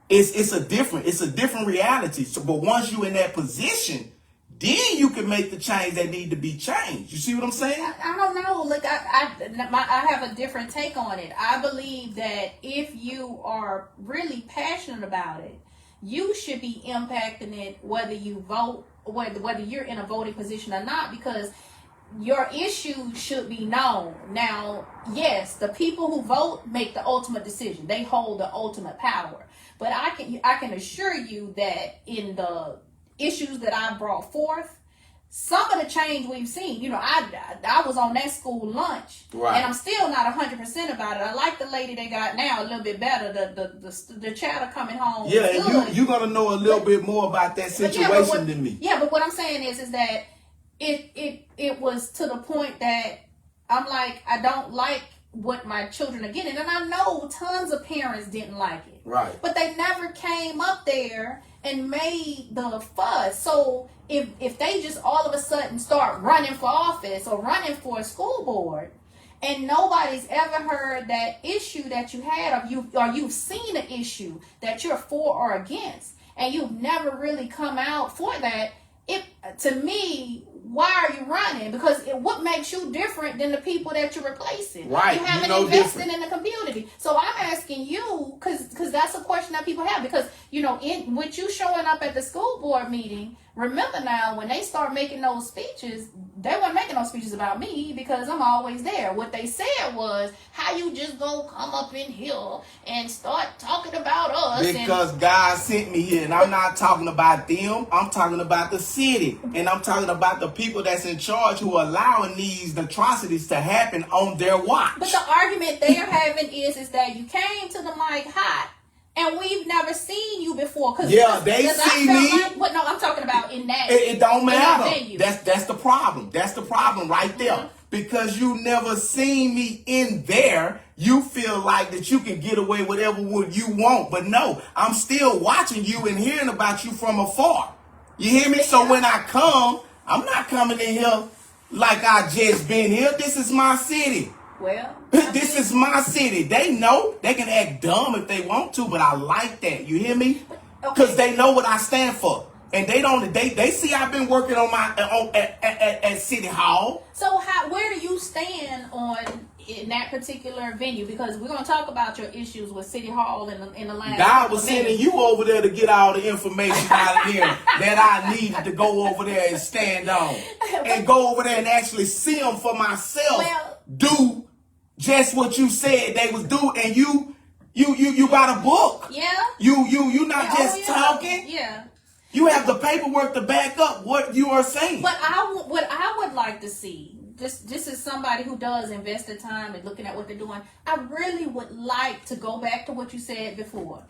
It's a different reality. So but once you're in that position, then you can make the change that need to be changed. You see what I'm saying? I don't know. Look, I have a different take on it. I believe that if you are really passionate about it, you should be impacting it whether you vote, whether you're in a voting position or not, because your issue should be known. Now, yes, the people who vote make the ultimate decision. They hold the ultimate power. But I can assure you that in the issues that I brought forth, some of the change we've seen, I was on that school lunch, right, and I'm still not 100% about it. I like the lady they got now a little bit better. The chatter coming home. Yeah, and you're gonna know a little bit more about that situation than me. Yeah, but what I'm saying is that it was to the point that I'm like, I don't like what my children are getting, and I know tons of parents didn't like it, right? But they never came up there and made the fuss. So if they just all of a sudden start running for office or running for a school board, and nobody's ever heard that issue that you had, or you've seen an issue that you're for or against, and you've never really come out for that, to me, why are you running? Because what makes you different than the people that you're replacing? Right. You haven't invested in the community. So I'm asking you, because that's a question that people have. Because, with you showing up at the school board meeting, remember now, when they start making those speeches, they weren't making those speeches about me because I'm always there. What they said was, how you just gonna come up in here and start talking about us? Because God sent me here, and I'm not talking about them. I'm talking about the city, and I'm talking about the people that's in charge who are allowing these atrocities to happen on their watch. But the argument they're having is that you came to the mic hot, and we've never seen you before. Yeah, they see me. But no, I'm talking about in that. It don't matter. That's the problem. That's the problem right there. Mm-hmm. Because you never seen me in there, you feel like that you can get away with whatever you want. But no, I'm still watching you and hearing about you from afar. You hear me? So when I come, I'm not coming in here like I just been here. This is my city. Well, this is my city. They know they can act dumb if they want to, but I like that. You hear me? Because they know what I stand for, and they see I've been working on at City Hall. So where do you stand in that particular venue? Because we're gonna talk about your issues with City Hall in the last. God was sending you over there to get all the information out of here that I needed to go over there and stand on, and go over there and actually see them for myself. Do just what you said they was doing, and you got a book. Yeah. You not just talking. Yeah. You have the paperwork to back up what you are saying. But what I would like to see, this is somebody who does invest the time in looking at what they're doing. I really would like to go back to what you said before.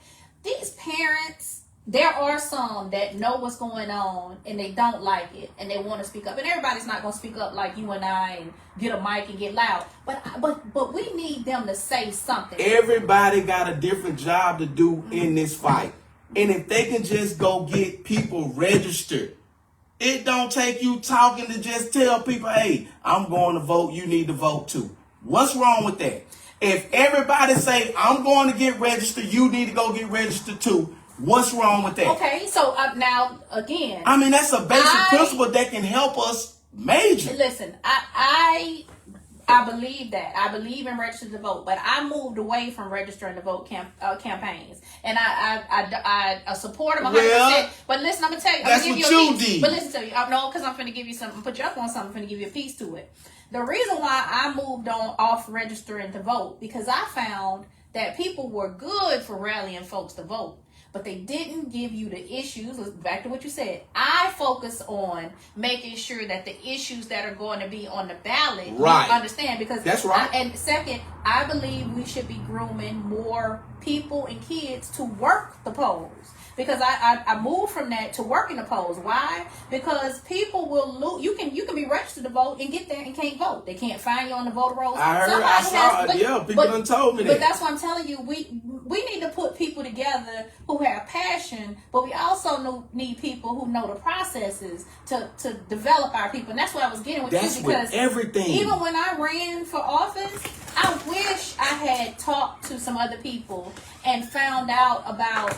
These parents, there are some that know what's going on and they don't like it and they want to speak up. And everybody's not going to speak up like you and I and get a mic and get loud. But we need them to say something. Everybody got a different job to do in this fight. And if they can just go get people registered, it don't take you talking to just tell people, hey, I'm going to vote. You need to vote too. What's wrong with that? If everybody say, I'm going to get registered, you need to go get registered too. What's wrong with that? Okay, so now, again. I mean, that's a basic principle that can help us major. Listen, I I believe that. I believe in register to vote, but I moved away from registering to vote campaigns, and I support them 100%. Well, but listen, I'm gonna tell you, that's I'm gonna what give you a you piece. did. But listen to you, no, because I'm gonna give you something. Put you up on something. I'm gonna give you a piece to it. The reason why I moved on off registering to vote because I found that people were good for rallying folks to vote, but they didn't give you the issues. Back to what you said. I focus on making sure that the issues that are going to be on the ballot, right, you understand, because that's right. And second, I believe we should be grooming more people and kids to work the polls. Because I moved from that to working the polls. Why? Because people will lose. You can be registered to vote and get there and can't vote. They can't find you on the voter rolls. I heard. I saw. People done told me that. But that's what I'm telling you. We need to put people together who have passion, but we also need people who know the processes to develop our people. And that's what I was getting with you. Because with everything. Even when I ran for office, I wish I had talked to some other people and found out about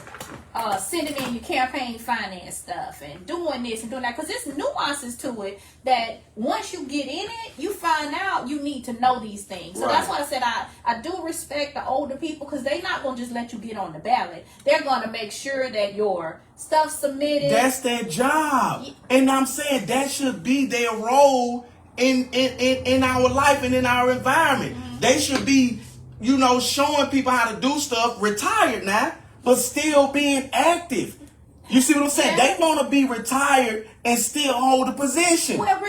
sending in your campaign finance stuff and doing this and doing that, because there's nuances to it that once you get in it, you find out you need to know these things. So that's why I said I do respect the older people, because they're not going to just let you get on the ballot. They're going to make sure that your stuff's submitted. That's their job. And I'm saying that should be their role in our life and in our environment. Mm-hmm. They should be, showing people how to do stuff, retired now, but still being active. You see what I'm saying? Yeah. They want to be retired and still hold a position. Well,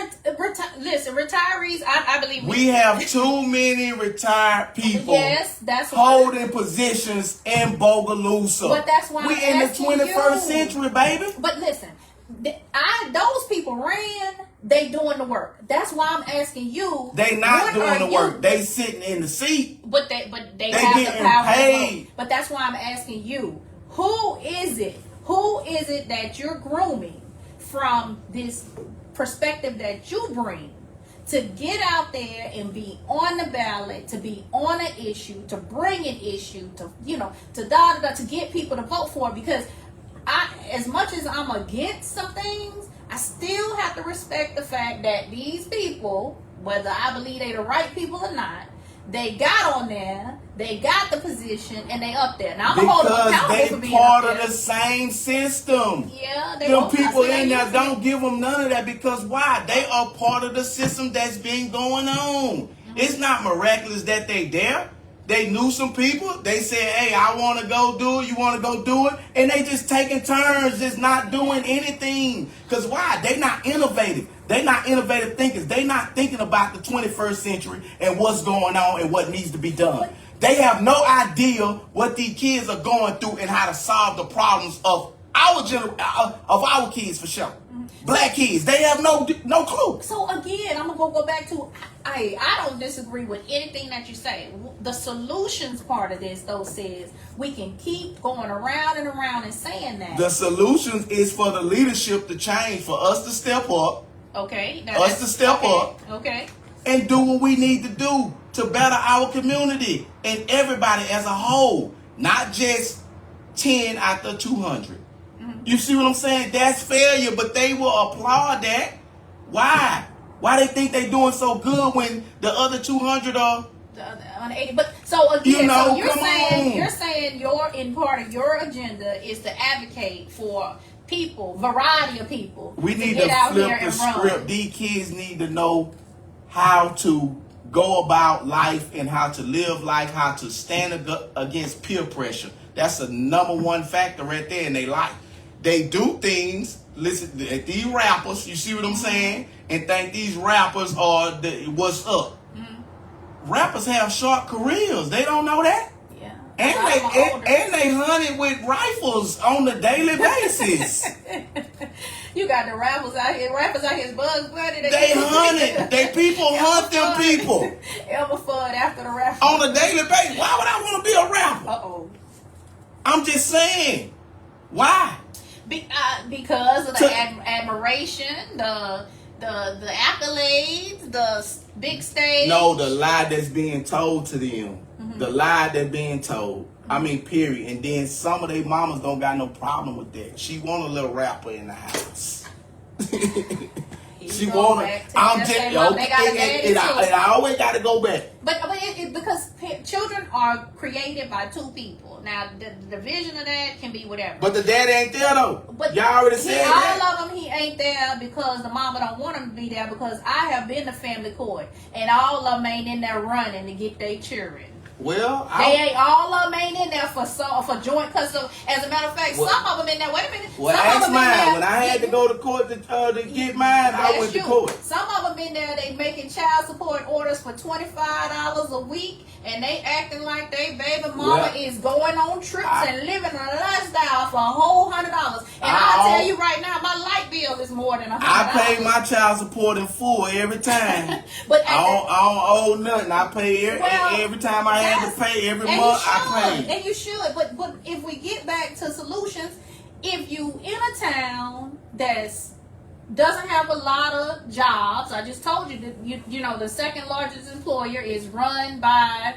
listen, retirees, I believe we have too many retired people. Yes, that's holding positions in Bogalusa. But that's why we in the 21st century, baby. But listen, those people ran. They doing the work. That's why I'm asking you. They not doing the work. They sitting in the seat. But they have the power paid. to vote. But that's why I'm asking you. Who is it? Who is it that you're grooming from this perspective that you bring to get out there and be on the ballot, to be on an issue, to bring an issue, to to get people to vote for it? Because as much as I'm against some things, I still have to respect the fact that these people, whether I believe they the right people or not, they got on there, they got the position, and they up there. Now I'm gonna hold them accountable for being part up of there. the same system. Yeah, they them people in there don't give them none of that, because why? They are part of the system that's been going on. Mm-hmm. It's not miraculous that they there. They knew some people. They said, hey, I want to go do it. You want to go do it? And they just taking turns, just not doing anything. Because why? They not innovative. They not innovative thinkers. They not thinking about the 21st century and what's going on and what needs to be done. They have no idea what these kids are going through and how to solve the problems of our kids, for sure. Black kids, they have no clue. So again, I'm gonna go back to I don't disagree with anything that you say. The solutions part of this though says we can keep going around and around and saying that. The solutions is for the leadership to change, for us to step up. Okay. Us to step up. Okay. And do what we need to do to better our community and everybody as a whole, not just 10 out of 200. You see what I'm saying? That's failure, but they will applaud that. Why? Why they think they doing so good when the other 200 are on 80? But so again, so you're saying in part of your agenda is to advocate for people, variety of people. We need to flip the script. These kids need to know how to go about life and how to live life, how to stand against peer pressure. That's a number one factor right there in their life. They do things, listen at these rappers, you see what I'm saying, and think these rappers are what's up. Mm-hmm. Rappers have short careers. They don't know that. Yeah. And they hunted with rifles on a daily basis. You got the rappers out here Bugs Bunny. They hunted. They people hunt them people. Elmer Fudd after the rapper. On a daily basis. Why would I want to be a rapper? Uh-oh. I'm just saying. Why? Because of the admiration, the accolades, the big stage. No, the lie that's being told to them. Mm-hmm. The lie that's being told. Mm-hmm. I mean, period. And then some of their mamas don't got no problem with that. She want a little rapper in the house. She She going wanted. back to I'm just just say, "Look, okay. they got a daddy too." And I always got to go back. But because children are created by two people. Now the vision of that can be whatever. But the daddy ain't there though. But y'all already said that. All of them, he ain't there because the mama don't want him to be there. Because I have been to family court, and all of them ain't in there running to get their children. Well, all of them ain't in there for joint custody. As a matter of fact, some of them in there. Wait a minute. Well, some that's of them mine. When I had to go to court to get mine, I went to court. Some of them in there, they making child support orders for $25 a week, and they acting like they baby mama is going on trips and living a lifestyle for a whole $100. And I'll tell you right now, my light bill is more than $100. I pay my child support in full every time. But I don't owe nothing. I pay every time I had to pay every month. I pay. And you should. But if we get back to solutions, if you in a town that's doesn't have a lot of jobs, I just told you that you know the second largest employer is run by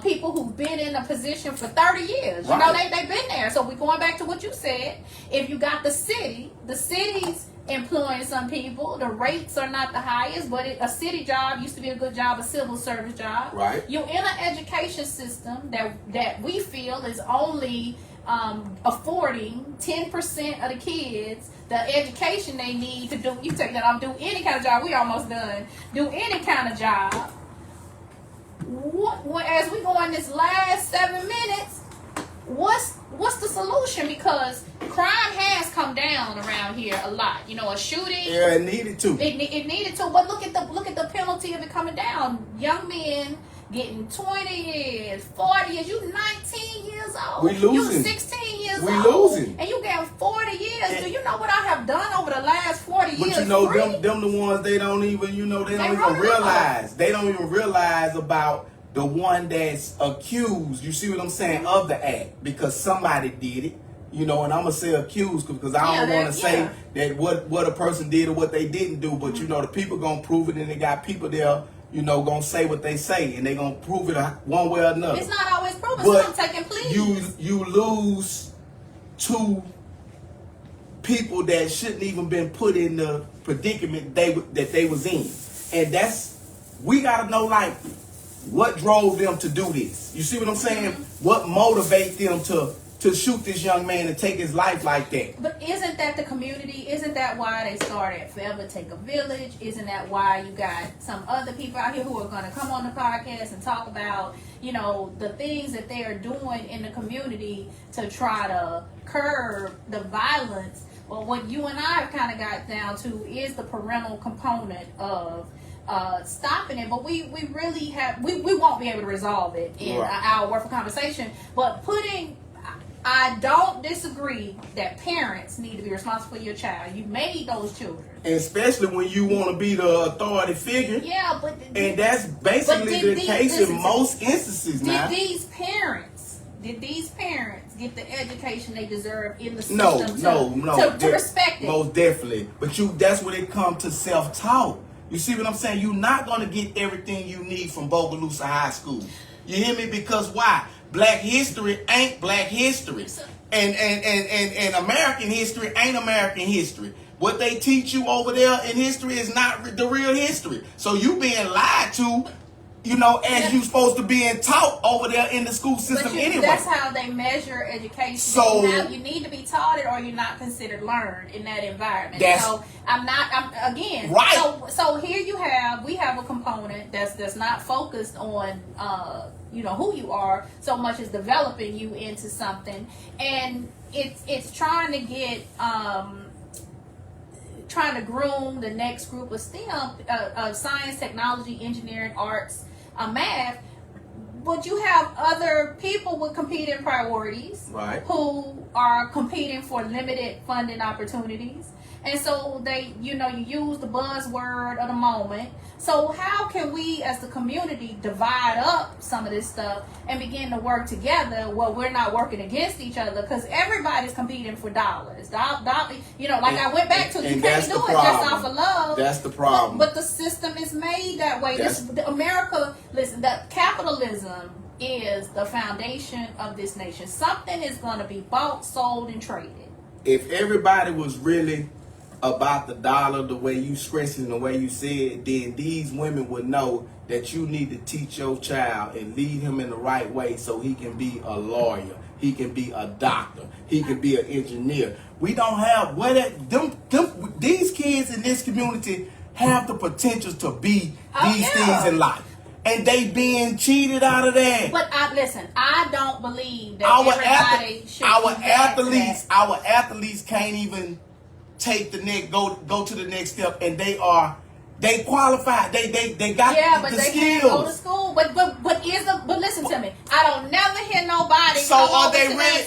people who've been in a position for 30 years. You know, they've been there. So we're going back to what you said. If you got the city's employing some people, the rates are not the highest, but a city job used to be a good job, a civil service job. Right. You're in an education system that we feel is only affording 10% of the kids the education they need to do. You take that off, do any kind of job. We almost done. Do any kind of job. What as we go in this last 7 minutes, what's the solution? Because crime has come down around here a lot. You know, a shooting. Yeah, it needed to. It needed to. But look at the penalty of it coming down. Young men getting 20 years, 40 years. You 19 years old. We losing. You 16 years we old. losing. And you getting 40 years. Do you know what I have done over the last 40 years? But you know, them the ones they don't even realize. They don't even realize about the one that's accused. You see what I'm saying, of the act, because somebody did it. You know, and I'm gonna say accused because I don't want to say that what a person did or what they didn't do. But you know, the people gonna prove it, and they got people there, you know, gonna say what they say, and they gonna prove it one way or another. It's not always proven. But some taking pleas. You lose two people that shouldn't even been put in the predicament that they was in, and we gotta know, like, what drove them to do this. You see what I'm saying? Mm-hmm. What motivates them to shoot this young man and take his life like that? But isn't that the community? Isn't that why they started Forever Take a Village? Isn't that why you got some other people out here who are going to come on the podcast and talk about, you know, the things that they are doing in the community to try to curb the violence? Well, what you and I have kind of got down to is the parental component of stopping it, but we really have we won't be able to resolve it in an hour worth of conversation. But I don't disagree that parents need to be responsible for your child. You made those children, and especially when you want to be the authority figure. Yeah, and that's basically the case in most instances. Now, did these parents get the education they deserve in the system? No, to respect it. Most definitely, but that's when it comes to self-taught. You see what I'm saying? You're not going to get everything you need from Bogalusa High School. You hear me? Because why? Black history ain't black history. And American history ain't American history. What they teach you over there in history is not the real history. So you being lied to, you know, as you supposed to being taught over there in the school system anyway. That's how they measure education. So now you need to be taught it, or you're not considered learned in that environment. So I'm right. So here we have a component that's not focused on you know who you are so much as developing you into something, and it's trying to get trying to groom the next group of STEM, science, technology, engineering, arts, math. But you have other people with competing priorities, right, who are competing for limited funding opportunities. And so you use the buzzword of the moment. So how can we as the community divide up some of this stuff and begin to work together where we're not working against each other? Because everybody's competing for dollars. You know, like I went back to, you can't do it just off of love. That's the problem. But the system is made that way. America, listen, that capitalism is the foundation of this nation. Something is going to be bought, sold, and traded. If everybody was really about the dollar, the way you stress it and the way you said, then these women would know that you need to teach your child and lead him in the right way so he can be a lawyer, he can be a doctor, he can be an engineer. We don't have these kids in this community have the potential to be these things in life. And they being cheated out of that. But listen, I don't believe that everybody should our athletes can't even take the next go to the next step, and they qualified. They got but the they skills. can't go to school. But listen to me. I don't never hear nobody. So are they really?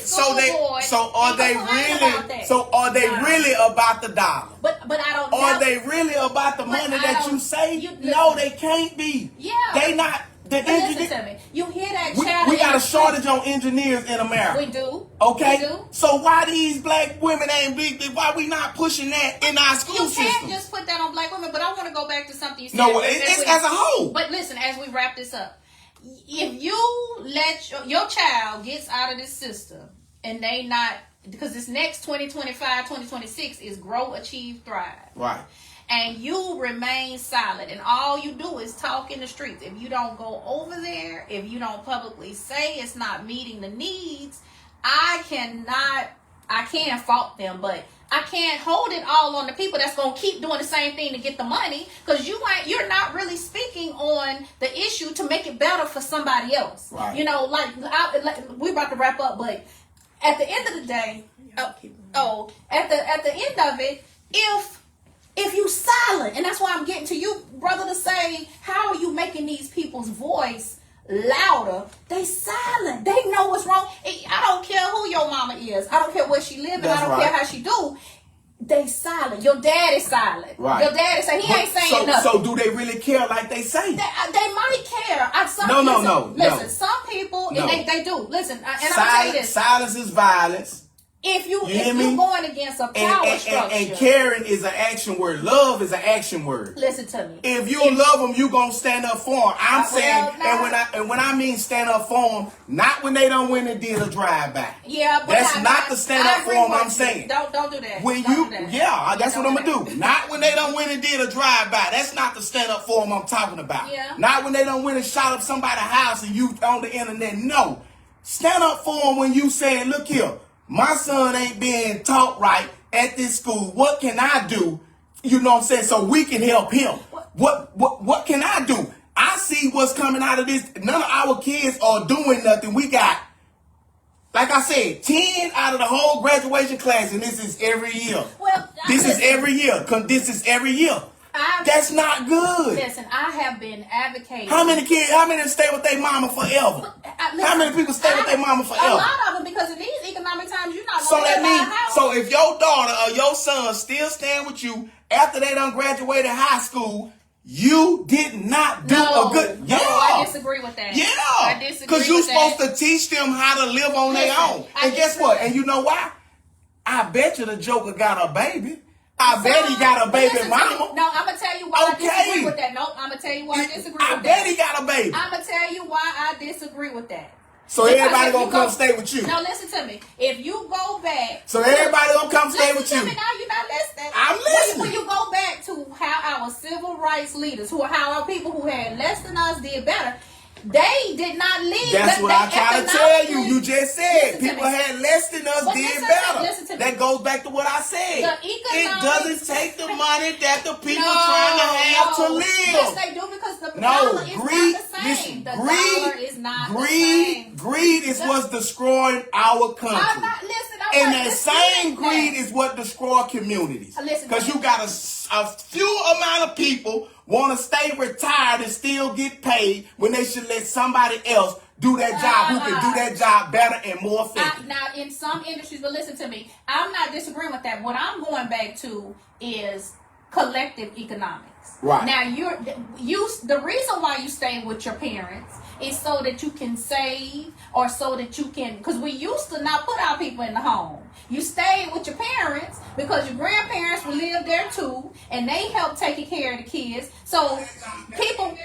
Are they really about the dollar? But I don't. Are they really about the money that you say? No, they can't be. Yeah. They not. Listen to me. You hear that chatter? We got a shortage on engineers in America. We do. Okay. We do. So why these black women ain't big? Why we not pushing that in our school system? You can't just put that on black women. But I want to go back to something you said. No, it's as a whole. But listen, as we wrap this up, if you let your child gets out of this system and they not, because this next 2025, 2026 is grow, achieve, thrive. Right. And you remain silent, and all you do is talk in the streets. If you don't go over there, if you don't publicly say it's not meeting the needs, I can't fault them, but I can't hold it all on the people that's gonna keep doing the same thing to get the money, because you're not really speaking on the issue to make it better for somebody else. Right. You know, like we about to wrap up, but at the end of the day, at the end of it, if you silent, and that's why I'm getting to you, brother, to say, how are you making these people's voice louder? They silent. They know what's wrong. I don't care who your mama is. I don't care where she live, and I don't care how she do. They silent. Your dad is silent. Right. Your dad is saying, he ain't saying nothing. So do they really care like they say? They might care. Listen, some people, no. and they do. Listen, and I'm tell you this. Silence is violence. If you're going against a power structure. And caring is an action word. Love is an action word. Listen to me. If you love them, you going to stand up for them. I'm saying, when I mean stand up for them, not when they don't win and did a drive-by. Yeah, but that's not the stand up for them I'm saying. Don't do that. That's what I'm going to do. Not when they don't win and did a drive-by. That's not the stand up for them I'm talking about. Yeah. Not when they don't win and shot up somebody's house and you on the internet. No. Stand up for them when you saying, look here, my son ain't being taught right at this school. What can I do? You know what I'm saying? So we can help him. What can I do? I see what's coming out of this. None of our kids are doing nothing. We got, like I said, 10 out of the whole graduation class, and this is every year. This is every year. That's not good. Listen, I have been advocating. How many stay with their mama forever? How many people stay with their mama forever? A lot of them, because in these economic times, you're not so going to buy a house. So if your daughter or your son still staying with you after they done graduated high school, you did not do a good. Yeah, I disagree with that. Yeah, I disagree because you're supposed to teach them how to live on their own. And guess what? And you know why? I bet you the Joker got a baby. I bet he got a baby mama. No, I'm going to tell you why I disagree with that. No, I'm going to tell you why I disagree with that. I bet he got a baby. I'm going to tell you why I disagree with that. So everybody going to come stay with you. No, listen to me. If you go back. So everybody going to come stay with you. Listen to me now. You're not listening. I'm listening. When you go back to how our civil rights leaders, how our people who had less than us did better, they did not leave. That's what I try to tell you. You just said people had less than us did better. That goes back to what I said. It doesn't take the money that the people trying to have to live. Yes, they do, because the dollar is not the same. The dollar is not the same. Greed is what's destroying our country. And that same greed is what destroys communities. Because you got a few amount of people want to stay retired and still get paid when they should let somebody else do that job who can do that job better and more effective. Now, in some industries, but listen to me, I'm not disagreeing with that. What I'm going back to is collective economics. Right. Now, the reason why you stay with your parents is so that you can save, or so that you can, because we used to not put our people in the home. You stayed with your parents because your grandparents would live there too, and they helped taking care of the kids. So people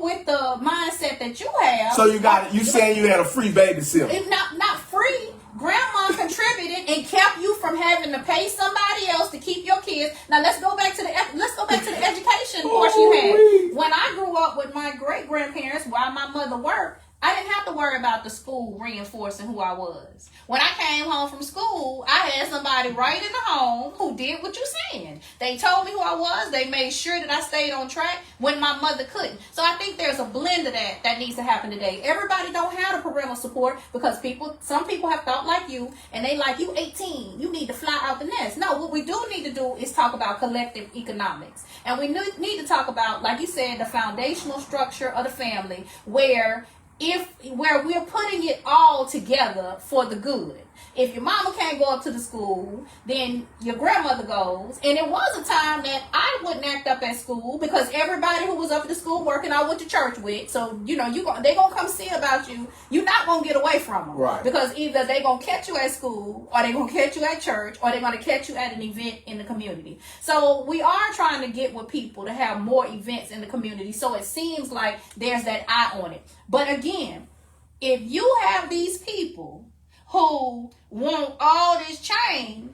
with the mindset that you have. So you saying you had a free babysitter? Not free. Grandma contributed contributed and kept you from having to pay somebody else to keep your kids. Now let's go back to the education portion you had. When I grew up with my great grandparents while my mother worked, I didn't have to worry about the school reinforcing who I was. When I came home from school, I had somebody right in the home who did what you're saying. They told me who I was. They made sure that I stayed on track when my mother couldn't. So I think there's a blend of that needs to happen today. Everybody don't have the parental support because some people have thought like you, and they like, you 18, you need to fly out the nest. No, what we do need to do is talk about collective economics. And we need to talk about, like you said, the foundational structure of the family where we're putting it all together for the good. If your mama can't go up to the school, then your grandmother goes. And it was a time that I wouldn't act up at school because everybody who was up at the school working, I went to church with. So, they gonna come see about you. You're not gonna get away from them. Right. Because either they gonna catch you at school, or they gonna catch you at church, or they're gonna catch you at an event in the community. So we are trying to get with people to have more events in the community. So it seems like there's that eye on it. But again, if you have these people who want all this change,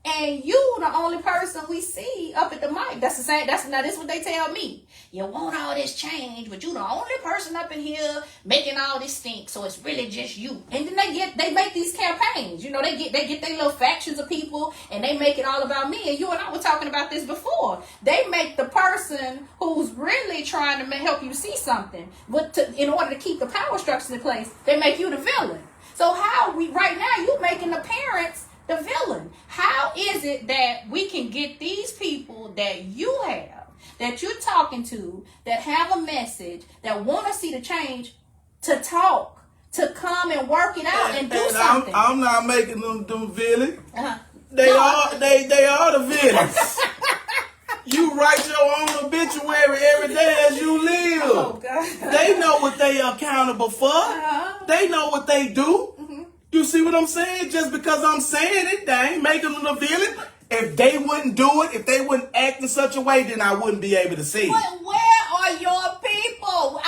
and you the only person we see up at the mic, that's the same. Now this is what they tell me. You want all this change, but you the only person up in here making all this stink. So it's really just you. And then they make these campaigns. They get their little factions of people, and they make it all about me. And you and I were talking about this before. They make the person who's really trying to help you see something, but in order to keep the power structures in place, they make you the villain. So right now you making the parents the villain. How is it that we can get these people that you have, that you're talking to, that have a message, that want to see the change, to talk, to come and work it out and do something? I'm not making them villain. Uh-huh. They are the villains. You write your own obituary every day as you live. Oh, God. They know what they are accountable for. Uh-huh. They know what they do. Mm-hmm. You see what I'm saying? Just because I'm saying it, they ain't making them the villain. If they wouldn't do it, if they wouldn't act in such a way, then I wouldn't be able to see it. But where are your people?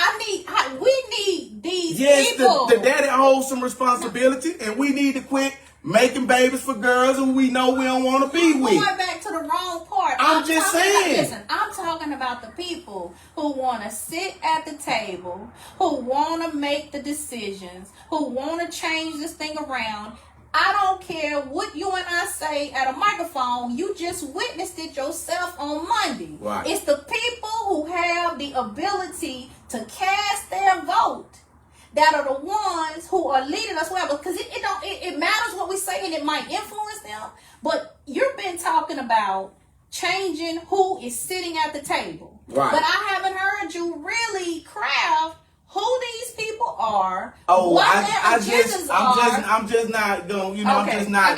We need these people. Yes, the daddy holds some responsibility, and we need to quit making babies for girls who we know we don't want to be with. Going back to the wrong part. I'm just saying. Listen, I'm talking about the people who want to sit at the table, who want to make the decisions, who want to change this thing around. I don't care what you and I say at a microphone. You just witnessed it yourself on Monday. Right. It's the people who have the ability to cast their vote that are the ones who are leading us well, because it matters what we say and it might influence them. But you've been talking about changing who is sitting at the table. Right. But I haven't heard you really craft who these people are. Oh, what their agendas are. I'm just not going. Okay, I'm just not.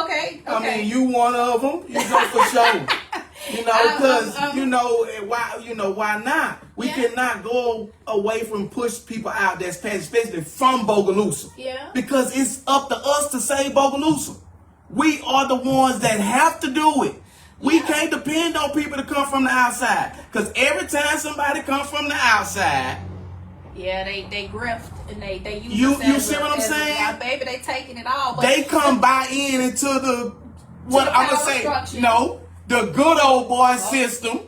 Okay. I mean, you one of them. You know for sure. Because why not? We cannot go away from push people out that's passed, especially from Bogalusa. Yeah. Because it's up to us to save Bogalusa. We are the ones that have to do it. We can't depend on people to come from the outside. Because every time somebody comes from the outside, they grift and they use you see what I'm saying? Baby, they taking it all. But they come buy into the what I'm gonna say. Structure. No, the good old boy system.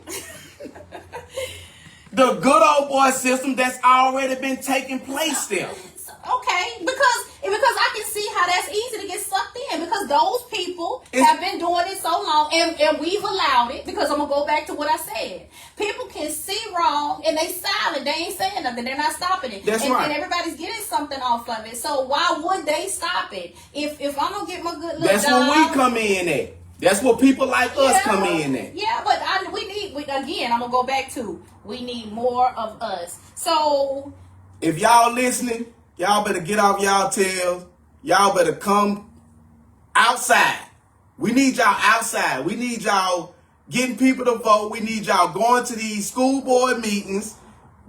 The good old boy system that's already been taking place there. Okay, because I can see how that's easy to get sucked in, because those people have been doing it so long, and we've allowed it. Because I'm gonna go back to what I said. People can see wrong and they silent. They ain't saying nothing. They're not stopping it. That's right. And everybody's getting something off of it. So why would they stop it? If I'm gonna get my good look, that's when we come in at. That's what people like us come in at. Yeah, but again, I'm gonna go back to, we need more of us. So if y'all listening, y'all better get off y'all tails. Y'all better come outside. We need y'all outside. We need y'all getting people to vote. We need y'all going to these school board meetings.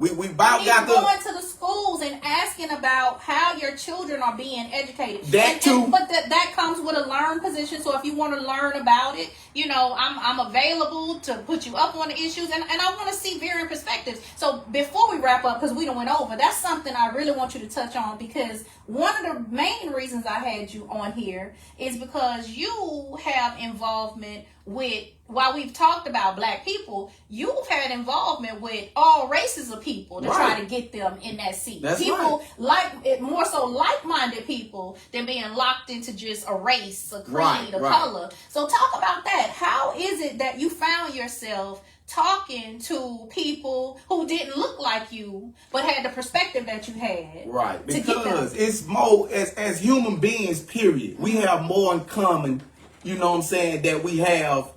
We about got going to the schools and asking about how your children are being educated. That too. But that comes with a learn position. So if you want to learn about it, you know, I'm available to put you up on the issues, and I want to see varying perspectives. So before we wrap up, because we done went over, that's something I really want you to touch on, because one of the main reasons I had you on here is because you have involvement with, while we've talked about black people, you've had involvement with all races of people to try to get them in that seat. That's people like it, more so like-minded people than being locked into just a race, a creed, a color. So talk about that. How is it that you found yourself talking to people who didn't look like you but had the perspective that you had? Right, because it's more, as human beings, period, we have more in common, you know what I'm saying, that we have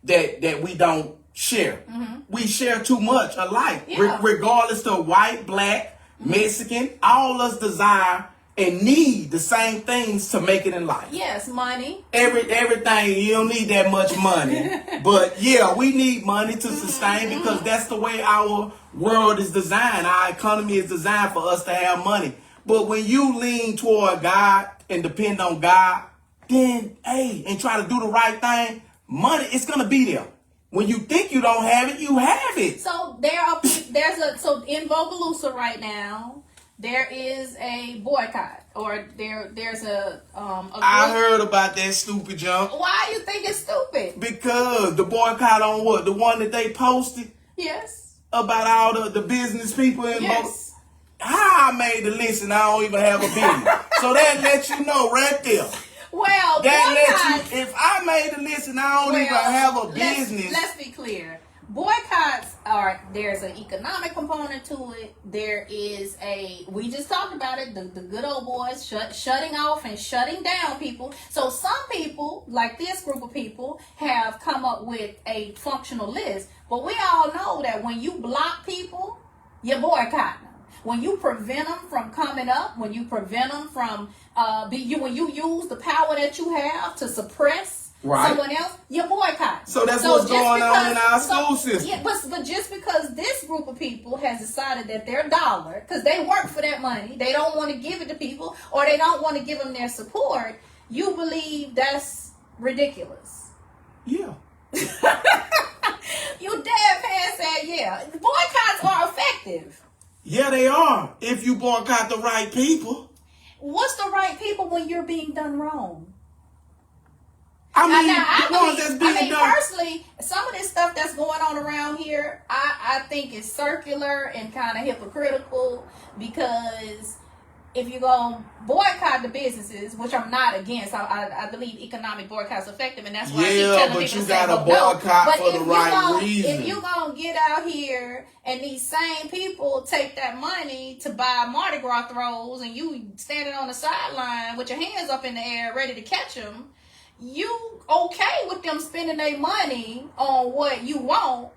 that we don't share. We share too much alike, regardless to white, black, Mexican. All us desire and need the same things to make it in life. Yes, money. Everything. You don't need that much money, but yeah, we need money to sustain, because that's the way our world is designed. Our economy is designed for us to have money. But when you lean toward God and depend on God, then and try to do the right thing, money is gonna be there. When you think you don't have it, you have it. So so in Bogalusa right now, there is a boycott, or there's a I heard about that stupid junk. Why you think it's stupid? Because the boycott on what? The one that they posted? Yes. About all the business people in Yes. How I made the list and I don't even have a business. So that lets you know right there. Well, that lets you, if I made the list and I don't even have a business. Let's be clear. Boycotts there's an economic component to it. There is we just talked about it, the good old boys shutting off and shutting down people. So some people, like this group of people, have come up with a functional list. But we all know that when you block people, you're boycotting them. When you prevent them from coming up, when you prevent them from when you use the power that you have to suppress someone else, you're boycotting. So that's what's going on in our school system. Yeah, but just because this group of people has decided that their dollar, because they work for that money, they don't want to give it to people, or they don't want to give them their support, you believe that's ridiculous. Yeah. You deadpan said, yeah. Boycotts are effective. Yeah, they are. If you boycott the right people. What's the right people when you're being done wrong? I mean, personally, some of this stuff that's going on around here, I think is circular and kind of hypocritical, because if you're going to boycott the businesses, which I'm not against, I believe economic boycotts are effective, and that's why I keep telling people but you got to boycott for the right reason. If you're going to get out here and these same people take that money to buy Mardi Gras throws, and you standing on the sideline with your hands up in the air ready to catch them, you okay with them spending their money on what you want,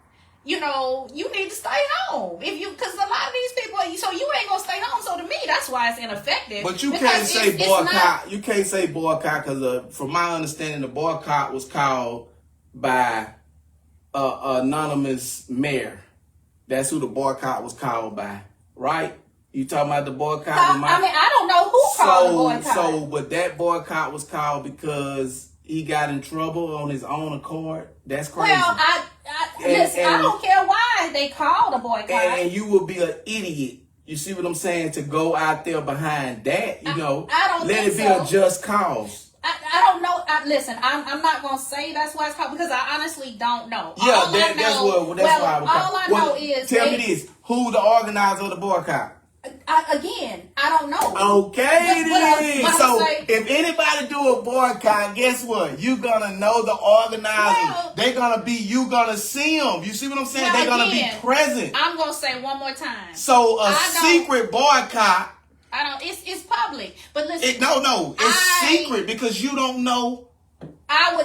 you know, you need to stay home. Because a lot of these people, so you ain't gonna stay home. So to me, that's why it's ineffective. But you can't say boycott. You can't say boycott because, from my understanding, the boycott was called by an anonymous mayor. That's who the boycott was called by, right? You talking about the boycott? I don't know who called the boycott. But that boycott was called because he got in trouble on his own accord. That's crazy. Well, I don't care why they called a boycott. And you would be an idiot. You see what I'm saying? To go out there behind that, I don't let it be a just cause. I don't know. Listen, I'm not gonna say that's why it's called, because I honestly don't know. Yeah, that's why. All I know is, tell me this: who the organizer of the boycott? I don't know. Okay, then. So if anybody do a boycott, guess what? You're gonna know the organizer. They're gonna be. You gonna see them. You see what I'm saying? They're gonna be present. I'm gonna say one more time. So secret boycott. I don't. It's public, but listen. It's secret because you don't know.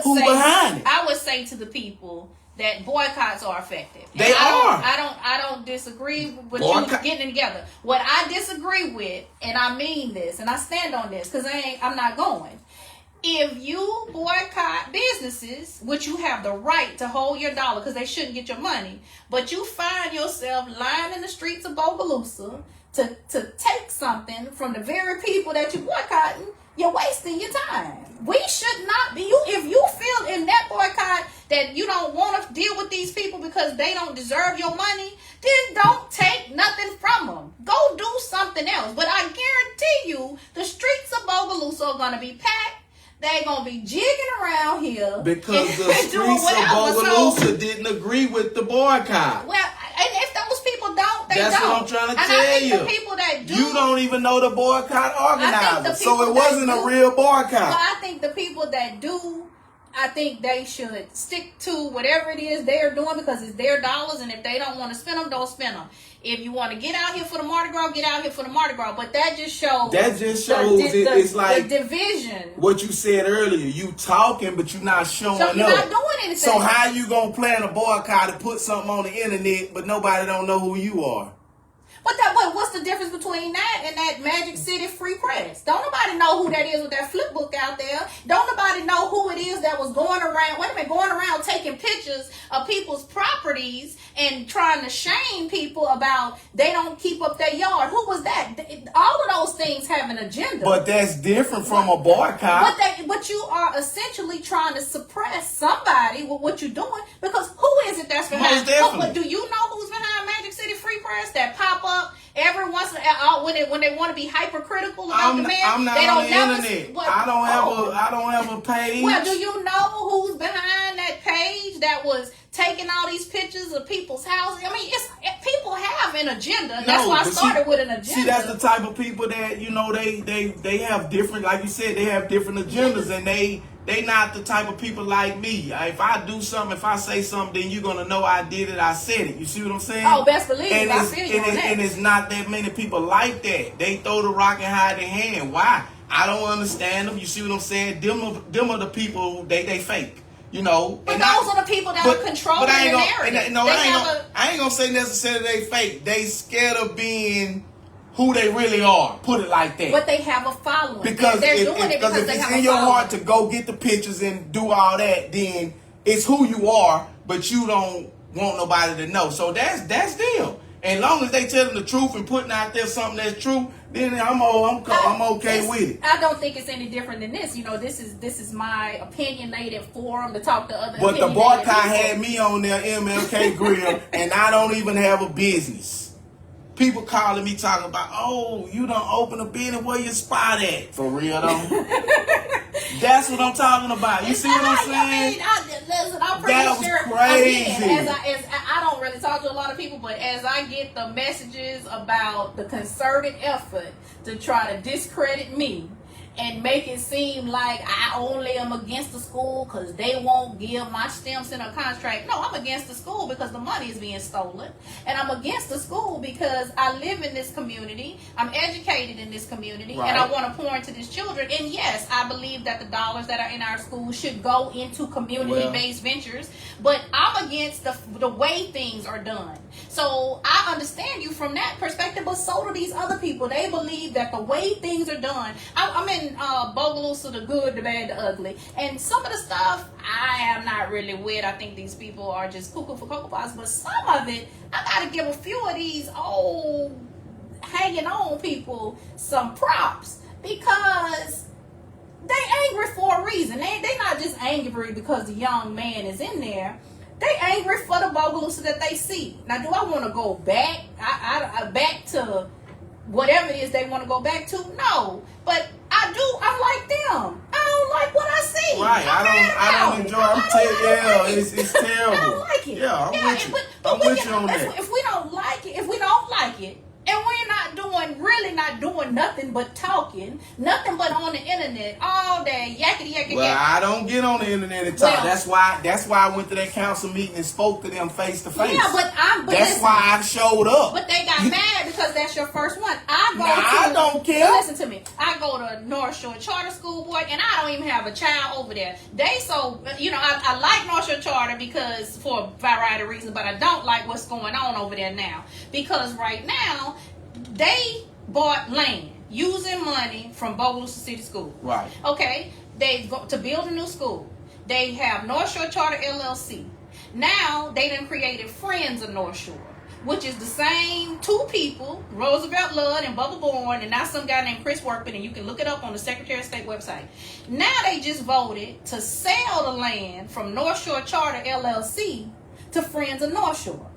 Who behind it. I would say to the people that boycotts are effective. They are. I don't disagree with you getting together. What I disagree with, and I mean this, and I stand on this, because I'm not going. if you boycott businesses, which you have the right to hold your dollar because they shouldn't get your money, but you find yourself lying in the streets of Bogalusa to take something from the very people that you're boycotting, you're wasting your time. We should not be. If you feel in that boycott that you don't want to deal with these people because they don't deserve your money, then don't take nothing from them. Go do something else. But I guarantee you, the streets of Bogalusa are going to be packed. They're going to be jigging around here. Because the streets of Bogalusa didn't agree with the boycott. Well, and if those people don't, they That's don't. what I'm trying to and tell I think you. the people that do, You don't even know the boycott organizer. So it wasn't a real boycott. Well, I think the people that do, I think they should stick to whatever it is they're doing because it's their dollars, and if they don't want to spend them, don't spend them. If you want to get out here for the Mardi Gras, get out here for the Mardi Gras. But that just shows. It's like the division. What you said earlier. You talking, but you're not showing up. So you're not doing anything. So how you gonna plan a boycott to put something on the internet, but nobody don't know who you are? But what's the difference between that and that Magic City Free Press? Don't nobody know who that is with that flip book out there. Don't nobody know who it is that was going around taking pictures of people's properties and trying to shame people about they don't keep up their yard. Who was that? All of those things have an agenda. But that's different from a boycott. But you are essentially trying to suppress somebody with what you're doing because who is it that's behind? Most definitely. Do you know who's behind Magic City Free Press that pop up every once in a while when they want to be hypercritical about the man? I'm not on the internet. I don't have a page. Well, do you know who's behind that page that was taking all these pictures of people's houses? I mean, people have an agenda. And that's why I started with an agenda. See, that's the type of people that they have different, like you said, they have different agendas, and they not the type of people like me. If I do something, if I say something, then you're gonna know I did it. I said it. You see what I'm saying? Oh, best believe it. I feel you on that. And it's not that many people like that. They throw the rock and hide their hand. Why? I don't understand them. You see what I'm saying? Them are the people they fake. You know. But those are the people that are controlling the narrative. I ain't gonna say necessarily they fake. They scared of being who they really are. Put it like that. But they have a following. Because they're if doing it because they it's have in a your following. heart to go get the pictures and do all that, then it's who you are, but you don't want nobody to know. So that's them. And long as they telling the truth and putting out there something that's true, then I'm okay with it. I don't think it's any different than this. You know, this is my opinionated forum to talk to other. But the boycott had me on their MLK grill, and I don't even have a business. People calling me talking about, oh, you done open a business, where your spot at? For real though. That's what I'm talking about. You see what I'm saying? I'm pretty sure. Crazy. Again, as I don't really talk to a lot of people, but as I get the messages about the concerted effort to try to discredit me and make it seem like I only am against the school because they won't give my STEM Center a contract. No, I'm against the school because the money is being stolen. And I'm against the school because I live in this community. I'm educated in this community. Right. And I want to pour into these children. And yes, I believe that the dollars that are in our schools should go into community-based ventures. But I'm against the way things are done. So I understand you from that perspective, but so do these other people. They believe that the way things are done. I'm in Bogalusa, the good, the bad, the ugly, and some of the stuff I am not really with. I think these people are just cuckoo for Cocoa Pops, but some of it I gotta give a few of these old hanging on people some props because they angry for a reason. They not just angry because the young man is in there. They angry for the Bogalusa that they see. Now, do I want to go back? I back to whatever it is they want to go back to? No, but I like them. I don't like what I see. Right. I don't enjoy it. It's terrible. I don't like it. Yeah, I'm with you. But I'm with you on that. If we don't like it, and we're not doing nothing but talking, nothing but on the internet all day, yakety. Well, I don't get on the internet and talk. That's why I went to that council meeting and spoke to them face to face. Yeah, but that's why I showed up. But they got mad because that's your first one. I don't care. Listen to me. I go to North Shore Charter School, boy, and I don't even have a child over there. I like North Shore Charter because for a variety of reasons, but I don't like what's going on over there now because right now they bought land using money from Bogalusa City School. Right. Okay. they go to build a new school. They have North Shore Charter LLC. Now they done created Friends of North Shore, which is the same two people, Roosevelt Ludd and Bubba Bourne, and now some guy named Chris Workman, and you can look it up on the Secretary of State website. Now they just voted to sell the land from North Shore Charter LLC to Friends of North Shore.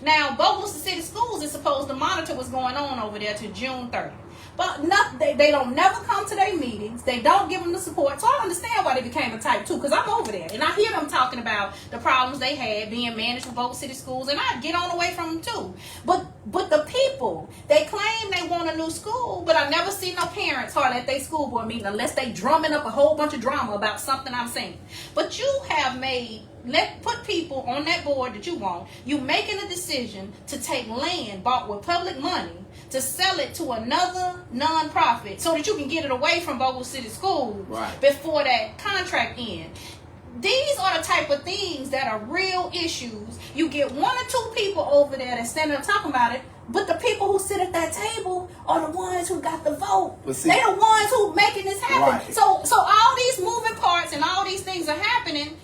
Now, Bogalusa City Schools is supposed to monitor what's going on over there to June 30th. But they don't never come to their meetings. They don't give them the support. So I understand why they became a type 2, because I'm over there. And I hear them talking about the problems they had being managed with Bogalusa City Schools. And I get on away from them too. But the people, they claim they want a new school, but I never see no parents hardly at their school board meeting unless they drumming up a whole bunch of drama about something I'm saying. But you have made... put people on that board that you want. You making a decision to take land bought with public money to sell it to another non-profit so that you can get it away from Bogalusa City Schools before that contract ends. These are the type of things that are real issues. You get one or two people over there that stand up talking about it, but the people who sit at that table are the ones who got the vote. They're the ones who making this happen. So all these moving parts and all these things are happening,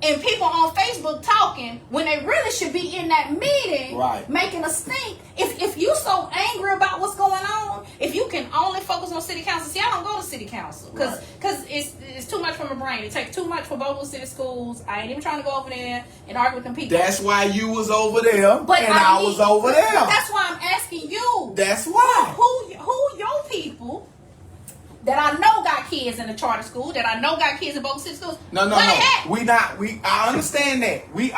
and people on Facebook talking when they really should be in that meeting making a stink. If you so angry about what's going on, if you can only focus on city council, see, I don't go to city council because it's too much for my brain. It takes too much for Bogalusa City Schools. I ain't even trying to go over there and argue with them people. That's why you was over there and I was over there. That's why I'm asking you. That's why. Who your people that I know got kids in the charter school, that I know got kids in Bogalusa City Schools. No. I understand that. We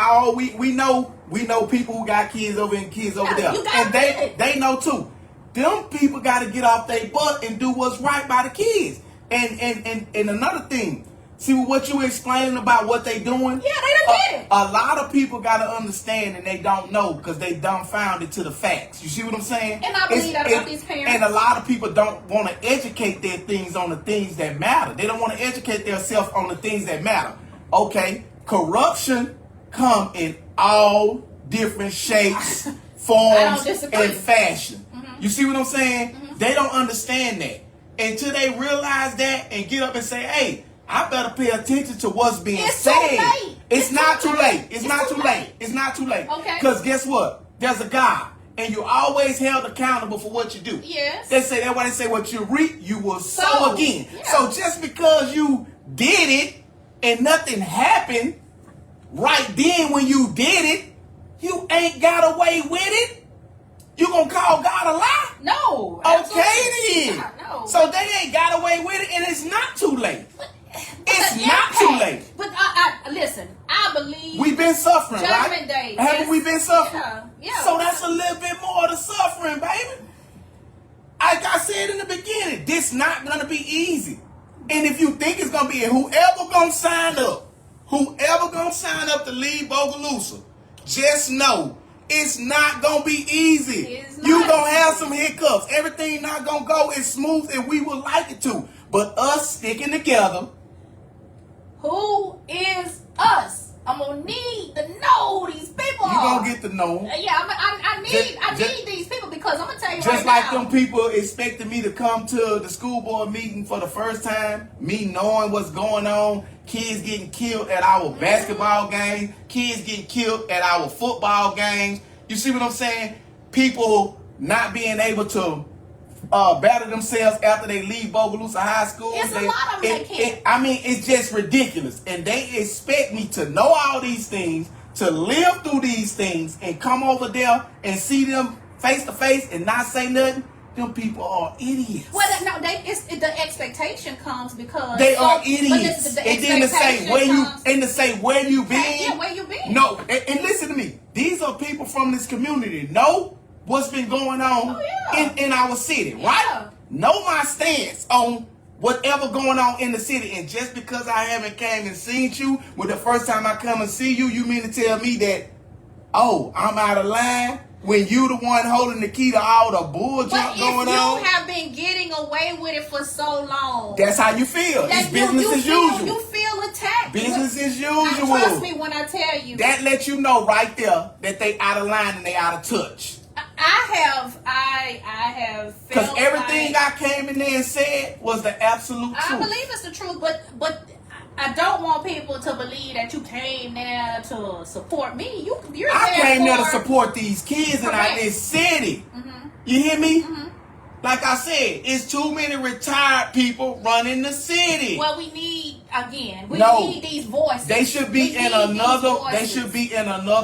know people who got kids over and kids over there. And they know too. Them people gotta get off their butt and do what's right by the kids. And another thing, see what you explaining about what they doing? Yeah, they don't get it. A lot of people gotta understand and they don't know because they dumbfounded to the facts. You see what I'm saying? And I believe that about these parents. And a lot of people don't want to educate their things on the things that matter. They don't want to educate themselves on the things that matter. Okay, corruption come in all different shapes, forms, and fashion. You see what I'm saying? They don't understand that. Until they realize that and get up and say, hey, I better pay attention to what's being said. It's not too late. It's not too late. It's not too late. Okay. Because guess what? There's a God. And you're always held accountable for what you do. Yes. That's why they say what you reap, you will sow again. Yeah. So just because you did it and nothing happened right then when you did it, you ain't got away with it. You gonna call God a lie? No. Okay then. No. So they ain't got away with it, and it's not too late. It's not too late. But I listen. I believe we've been suffering, Judgment right? Day. Haven't we been suffering? Yeah. So that's a little bit more of the suffering, baby. Like I said in the beginning, this not gonna be easy. And if you think it's gonna be, whoever gonna sign up to leave Bogalusa, just know it's not gonna be easy. You gonna have some hiccups. Everything not gonna go as smooth as we would like it to. But us sticking together. Who is us? I'm gonna need to know who these people are. You gonna get to know them. Yeah, I need these people because I'm gonna tell you just like them people expecting me to come to the school board meeting for the first time, me knowing what's going on, kids getting killed at our basketball games, kids getting killed at our football games. You see what I'm saying? People not being able to better themselves after they leave Bogalusa High School. It's a lot of them they can't. I mean, it's just ridiculous. And they expect me to know all these things, to live through these things, and come over there and see them face to face and not say nothing. Them people are idiots. Well, no, the expectation comes because they are idiots. And then to say where you been. Yeah, where you been. No, and listen to me. These are people from this community. Know what's been going on in our city, right? Yeah. Know my stance on whatever going on in the city. And just because I haven't came and seen you, when the first time I come and see you, you mean to tell me that, oh, I'm out of line? When you the one holding the key to all the bull junk going on? But if you have been getting away with it for so long. That's how you feel. It's business as usual. You feel attacked. Business as usual. Trust me when I tell you. That lets you know right there that they out of line and they out of touch. I I have Because felt everything like, I came in there and said was the absolute I truth. believe it's the truth, but I don't want people to believe that you came there to support me. I came there to support these kids in this city. Mm-hmm. You hear me? Mm-hmm. Like I said, it's too many retired people running the city. Well, we need these voices. They should be in another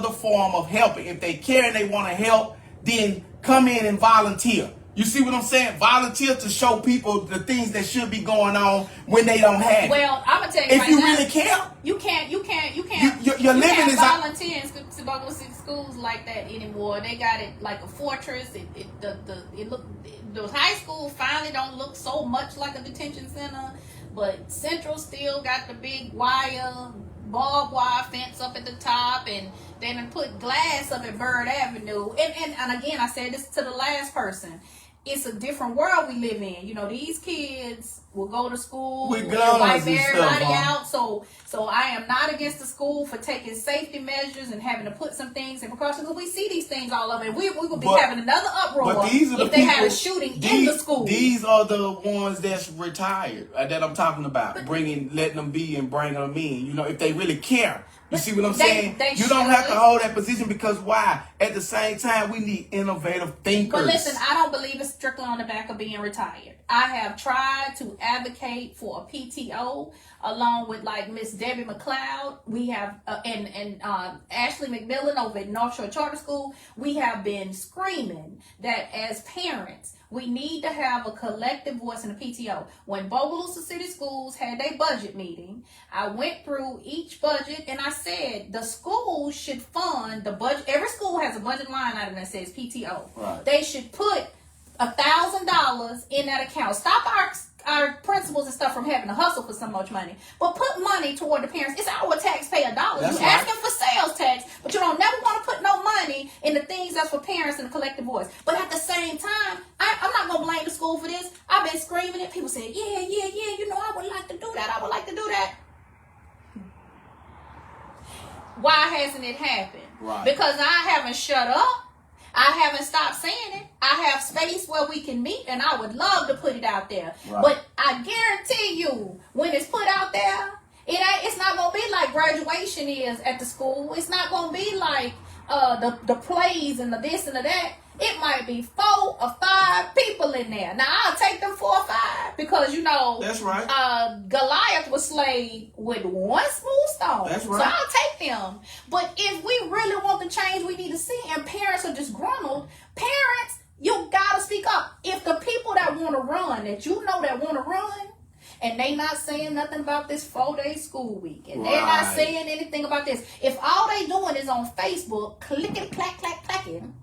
form of helping. If they care and they want to help, then come in and volunteer. You see what I'm saying? Volunteer to show people the things that should be going on when they don't have it. Well, I'm gonna tell you, if you really care, you can't volunteer in Bogalusa schools like that anymore. They got it like a fortress. Those high schools finally don't look so much like a detention center, but Central still got the big barbed wire fence up at the top, and then put glass up at Bird Avenue. And again, I said this to the last person. It's a different world we live in. You know, these kids will go to school with wipe everybody out. So I am not against the school for taking safety measures and having to put some things in precautions, because we see these things all over, and we will be having another uproar if they had a shooting in the school. These are the ones that's retired that I'm talking about, letting them be and bringing them in. You know, if they really care. You see what I'm saying? You don't have to hold that position, because why? At the same time, we need innovative thinkers. But listen, I don't believe it's strictly on the back of being retired. I have tried to advocate for a PTO along with like Miss Debbie McLeod. We have and Ashley McMillan over at North Shore Charter School. We have been screaming that as parents, we need to have a collective voice in the PTO. When Bogalusa City Schools had their budget meeting, I went through each budget and I said the schools should fund the budget. Every school has a budget line item that says PTO. Right. They should put $1,000 in that account. Stop our principals and stuff from having to hustle for so much money, but put money toward the parents. It's our taxpayer dollars. You're asking for sales tax, but you don't never want to put no money in the things that's for parents and the collective voice. But at the same time, I'm not gonna blame the school for this. I've been screaming it. People say, yeah, you know, I would like to do that. Why hasn't it happened? Right. Because I haven't shut up. I haven't stopped saying it. I have space where we can meet, and I would love to put it out there. Right. But I guarantee you, when it's put out there, it's not going to be like graduation is at the school. It's not going to be like the plays and the this and the that. It might be 4 or 5 people in there. Now, I'll take them 4 or 5 because, you know, that's right. Goliath was slayed with one smooth stone. That's right. So I'll take them. But if we really want the change we need to see, and parents are disgruntled, parents, you got to speak up. If the people that want to run, that you know that want to run, and they not saying nothing about this 4-day school week, and they're not saying anything about this, if all they doing is on Facebook, clacking,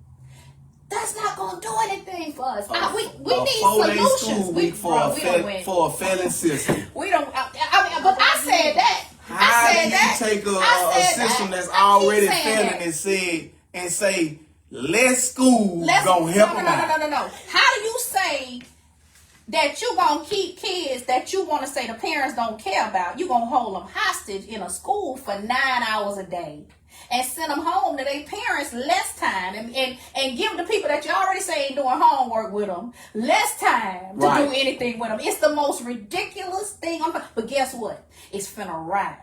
that's not gonna do anything for us. We need solutions. For a failing system. We don't. But I said that. How do you take a system that's already failing and say less schools gonna help them out? No. How do you say that you gonna keep kids that you want to say the parents don't care about? You gonna hold them hostage in a school for 9 hours a day and send them home to their parents less time and give the people that you already say ain't doing homework with them less time to do anything with them. It's the most ridiculous thing. But guess what? It's finna ride.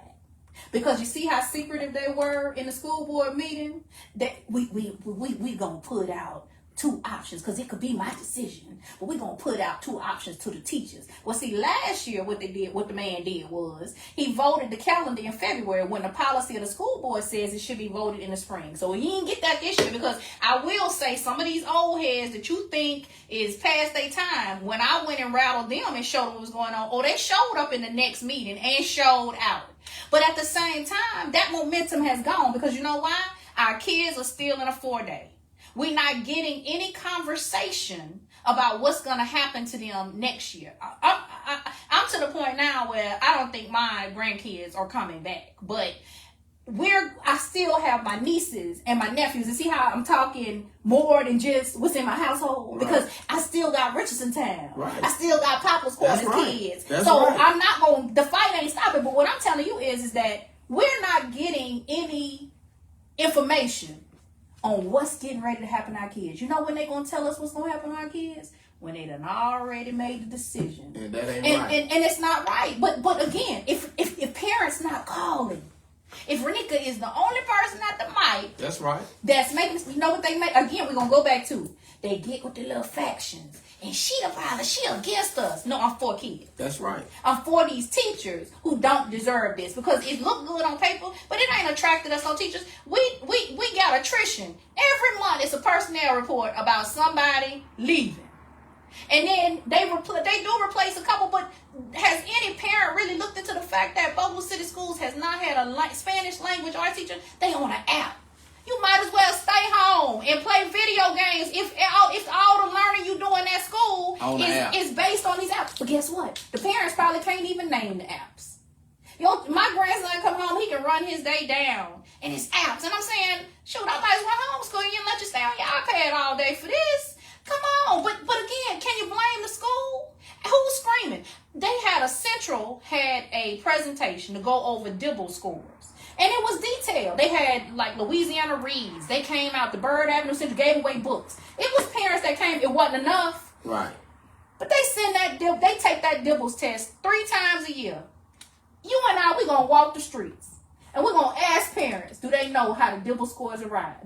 Because you see how secretive they were in the school board meeting? That we gonna put out 2 options, because it could be my decision, but we're gonna put out 2 options to the teachers. Well, see, last year what the man did was he voted the calendar in February when the policy of the school board says it should be voted in the spring. So he didn't get that this year, because I will say some of these old heads that you think is past their time, when I went and rattled them and showed them what was going on, they showed up in the next meeting and showed out. But at the same time, that momentum has gone, because you know why? Our kids are still in a 4-day. We're not getting any conversation about what's going to happen to them next year. I'm to the point now where I don't think my grandkids are coming back. But I still have my nieces and my nephews. And see how I'm talking more than just what's in my household? Because I still got Richardson Town. Right. I still got Papa's Quarters kids. That's so right. I'm not going, the fight ain't stopping. But what I'm telling you is that we're not getting any information on what's getting ready to happen to our kids. You know when they gonna tell us what's gonna happen to our kids? When they done already made the decision. And that ain't right. And it's not right. But again, if parents not calling, if Roniqua is the only person at the mic, that's right, that's making, you know what they make? Again, we're gonna go back to, they get with the little factions. And she the violence, she against us. No, I'm for kids. That's right. I'm for these teachers who don't deserve this, because it looked good on paper, but it ain't attracted us on teachers. We got attrition. Every month it's a personnel report about somebody leaving. And then they do replace a couple, but has any parent really looked into the fact that Bogalusa City Schools has not had a Spanish language art teacher? They on an app. You might as well stay home and play video games if all the learning you doing at school is based on these apps. But guess what? The parents probably can't even name the apps. My grandson come home, he can run his day down, and it's apps. And I'm saying, shoot, I might as well homeschool you and let you stay on your iPad all day for this. Come on. But again, can you blame the school? Who's screaming? They had a presentation to go over Dibble scores. And it was detailed. They had like Louisiana Reads. They came out, the Bird Avenue Center gave away books. It was parents that came. It wasn't enough. Right. But they take that Dibbles test 3 times a year. You and I, we're going to walk the streets. And we're going to ask parents, do they know how the Dibble scores derive?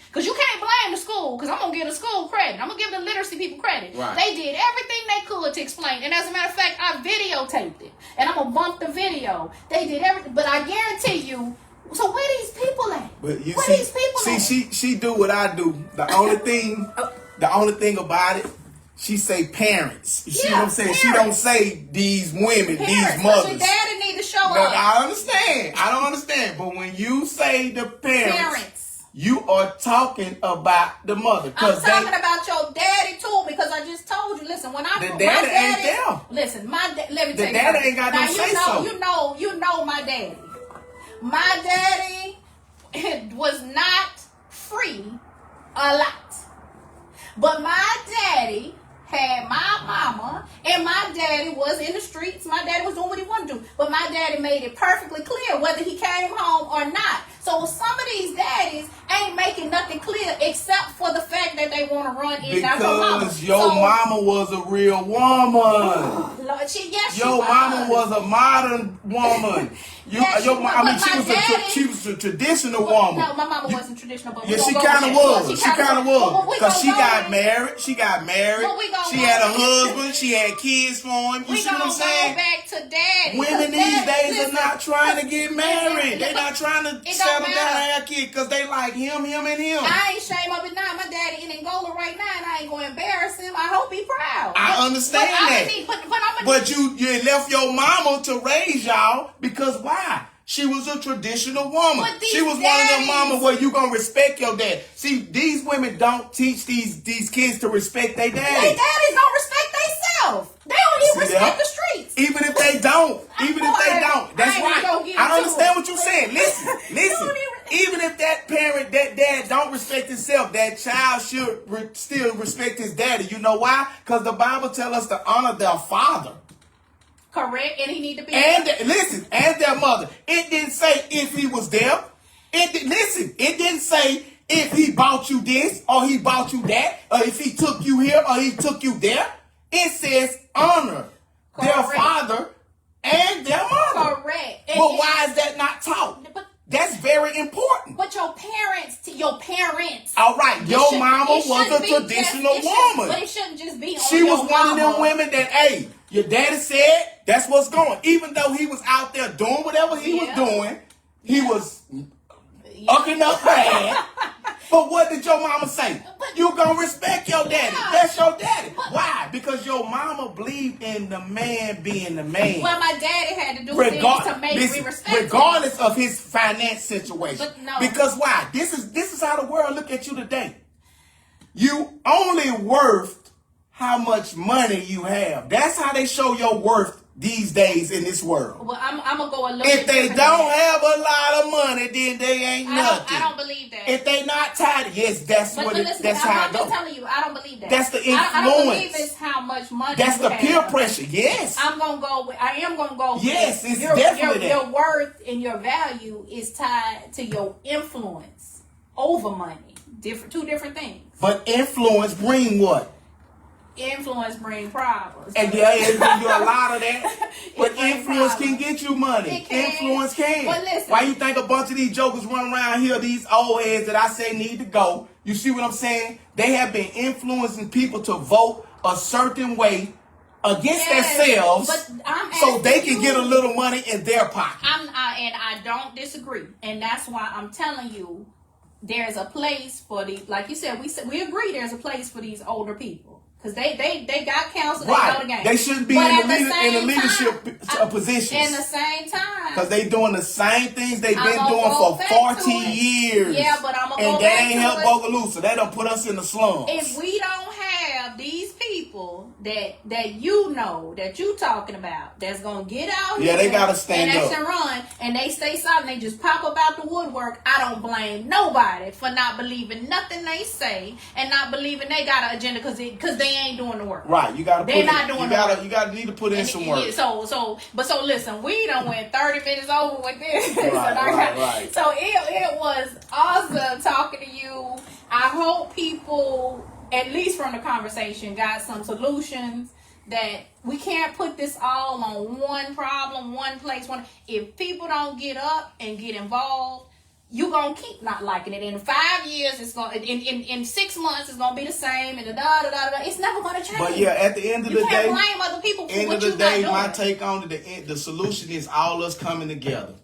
Because you can't blame the school, because I'm going to give the school credit. I'm going to give the literacy people credit. Right. They did everything they could to explain. And as a matter of fact, I videotaped it. And I'm going to bump the video. They did everything. But I guarantee you, so where these people at? But you where see, these people at? she do what I do. The only thing about it, she say parents. You see what I'm saying? Parents. She don't say these women, Parents. these mothers. But your daddy need to show No, up. I understand. I don't understand. But when you say the parents, you are talking about the mother. I'm talking about your daddy too, because I just told you. Listen, when the daddy ain't there. Listen, let me tell you. The daddy ain't got no say so. You know my daddy. My daddy was not free a lot, but my daddy had my mama, and my daddy was in the streets. My daddy was doing what he wanted to do, but my daddy made it perfectly clear whether he came home or not. So some of these daddies ain't making nothing clear except for the fact that they want to run in and out your mama. Because your mama was a real woman. Lord, your mama was a modern woman. She was a traditional woman. No, my mama wasn't traditional, but yeah, she kind of was. She kind of was. Because she got married. She had a husband. She had kids for him. You see what I'm saying? Back to daddy. Women these days are not trying to get married. They're not trying to settle down and have kids because they like him, and him. I ain't shame of it now. My daddy in Angola right now, and I ain't going to embarrass him. I hope he proud. I understand that. But you left your mama to raise y'all because why? She was a traditional woman. She was one of them mamas where you gonna respect your dad. See, these women don't teach these kids to respect their daddy. Their daddies don't respect themselves. They don't even respect the streets. Even if they don't. That's right. I don't understand what you're saying. Listen. Even if that parent, that dad don't respect himself, that child should still respect his daddy. You know why? Because the Bible tells us to honor their father. Correct, and he need to be. And their mother. It didn't say if he was there. It didn't say if he bought you this or he bought you that, or if he took you here or he took you there. It says honor their father and their mother. Correct. But why is that not taught? That's very important. But your parents. All right, your mama was a traditional woman. But it shouldn't just be on She was one of them women that, hey, your daddy said that's what's going. Even though he was out there doing whatever he was doing, he was ucking up bad. But what did your mama say? You gonna respect your daddy. That's your daddy. Why? Because your mama believed in the man being the man. Well, my daddy had to do things to make me respect regardless of his finance situation. But no. Because why? This is how the world look at you today. You only worth how much money you have. That's how they show your worth these days in this world. Well, I'm gonna go a little If bit they different don't have a lot of money, then they ain't nothing. I don't believe that. If they not tired, yes, that's how it I'm goes. just telling you, I don't believe that. That's the influence. I don't believe it's how much money. That's you the peer have. pressure. Yes. I am gonna go. Yes, with it's your, definitely your that. worth and your value is tied to your influence over money. Two different things. But influence bring what? Influence bring problems. And yeah, it bring you a lot of that. But bring influence problems. can get you money. It can. Influence can. But listen. Why you think a bunch of these jokers run around here, these old heads that I say need to go? You see what I'm saying? They have been influencing people to vote a certain way against themselves so they can get a little money in their pocket. And I don't disagree. And that's why I'm telling you, there's a place for the, like you said, we agree there's a place for these older people. Because they got counsel, they know the game. They shouldn't be in the leadership positions. In the same time. Because they doing the same things they've been doing for 40 years. Yeah, but I'm going to go back to it. And that ain't helped Bogalusa. They done put us in the slums. If we don't have these people that you know, that you talking about, that's going to get out here. Yeah, they got to stand up. And run, and they stay silent, they just pop up out the woodwork. I don't blame nobody for not believing nothing they say and not believing they got an agenda because they ain't doing the work. Right, you gotta. They're not doing the work. You gotta need to put in some work. Yeah, so listen, we done went 30 minutes over with this. Right. So it was awesome talking to you. I hope people, at least from the conversation, got some solutions. That we can't put this all on one problem, one place. If people don't get up and get involved, you're going to keep not liking it. In 5 years, it's going in 6 months, it's going to be the same. And it's never going to change. But yeah, at the end of the day, you can't blame other people for what you're not doing. My take on the solution is all us coming together.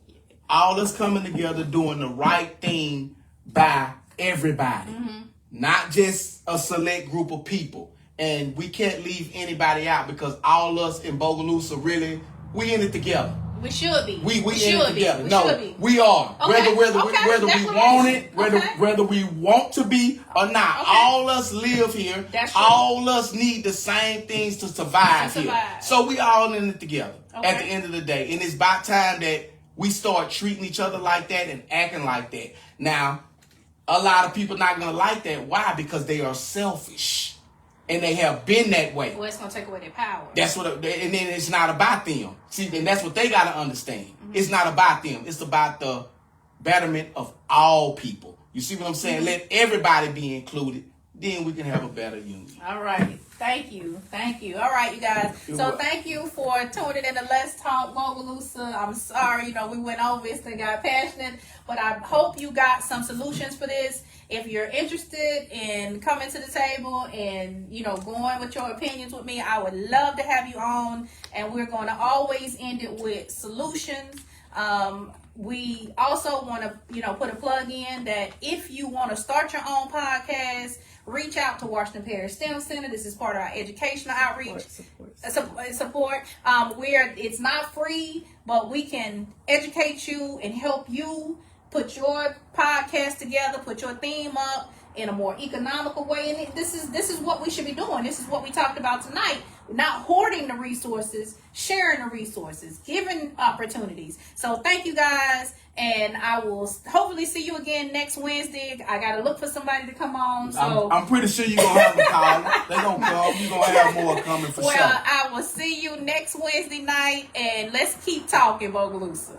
All us coming together doing the right thing by everybody. Mm-hmm. Not just a select group of people. And we can't leave anybody out because all us in Bogalusa really, we in it together. We should be. We should in it together. Be. No, we are. Okay. Whether we want it, whether we want to be or not. Okay. All us live here. That's true. All us need the same things to survive here. So we all in it together at the end of the day. And it's about time that we start treating each other like that and acting like that. Now, a lot of people not going to like that. Why? Because they are selfish. And they have been that way. Well, it's going to take away their power. That's what, and then it's not about them. See, and that's what they got to understand. Mm-hmm. It's not about them. It's about the betterment of all people. You see what I'm saying? Mm-hmm. Let everybody be included. Then we can have a better union. All right. Thank you. All right, you guys. Thank you for tuning in to Let's Talk Bogalusa. I'm sorry, we went over this and got passionate, but I hope you got some solutions for this. If you're interested in coming to the table and, going with your opinions with me, I would love to have you on. And we're going to always end it with solutions. We also want to, put a plug in that if you want to start your own podcast, reach out to Washington Parish STEM Center. This is part of our educational outreach support. It's not free, but we can educate you and help you put your podcast together, put your theme up in a more economical way. And this is what we should be doing. This is what we talked about tonight. Not hoarding the resources, sharing the resources, giving opportunities. So thank you guys. And I will hopefully see you again next Wednesday. I got to look for somebody to come on. So I'm pretty sure you're going to have a call. They're going to come. You're going to have more coming for sure. Well, I will see you next Wednesday night. And let's keep talking, Bogalusa.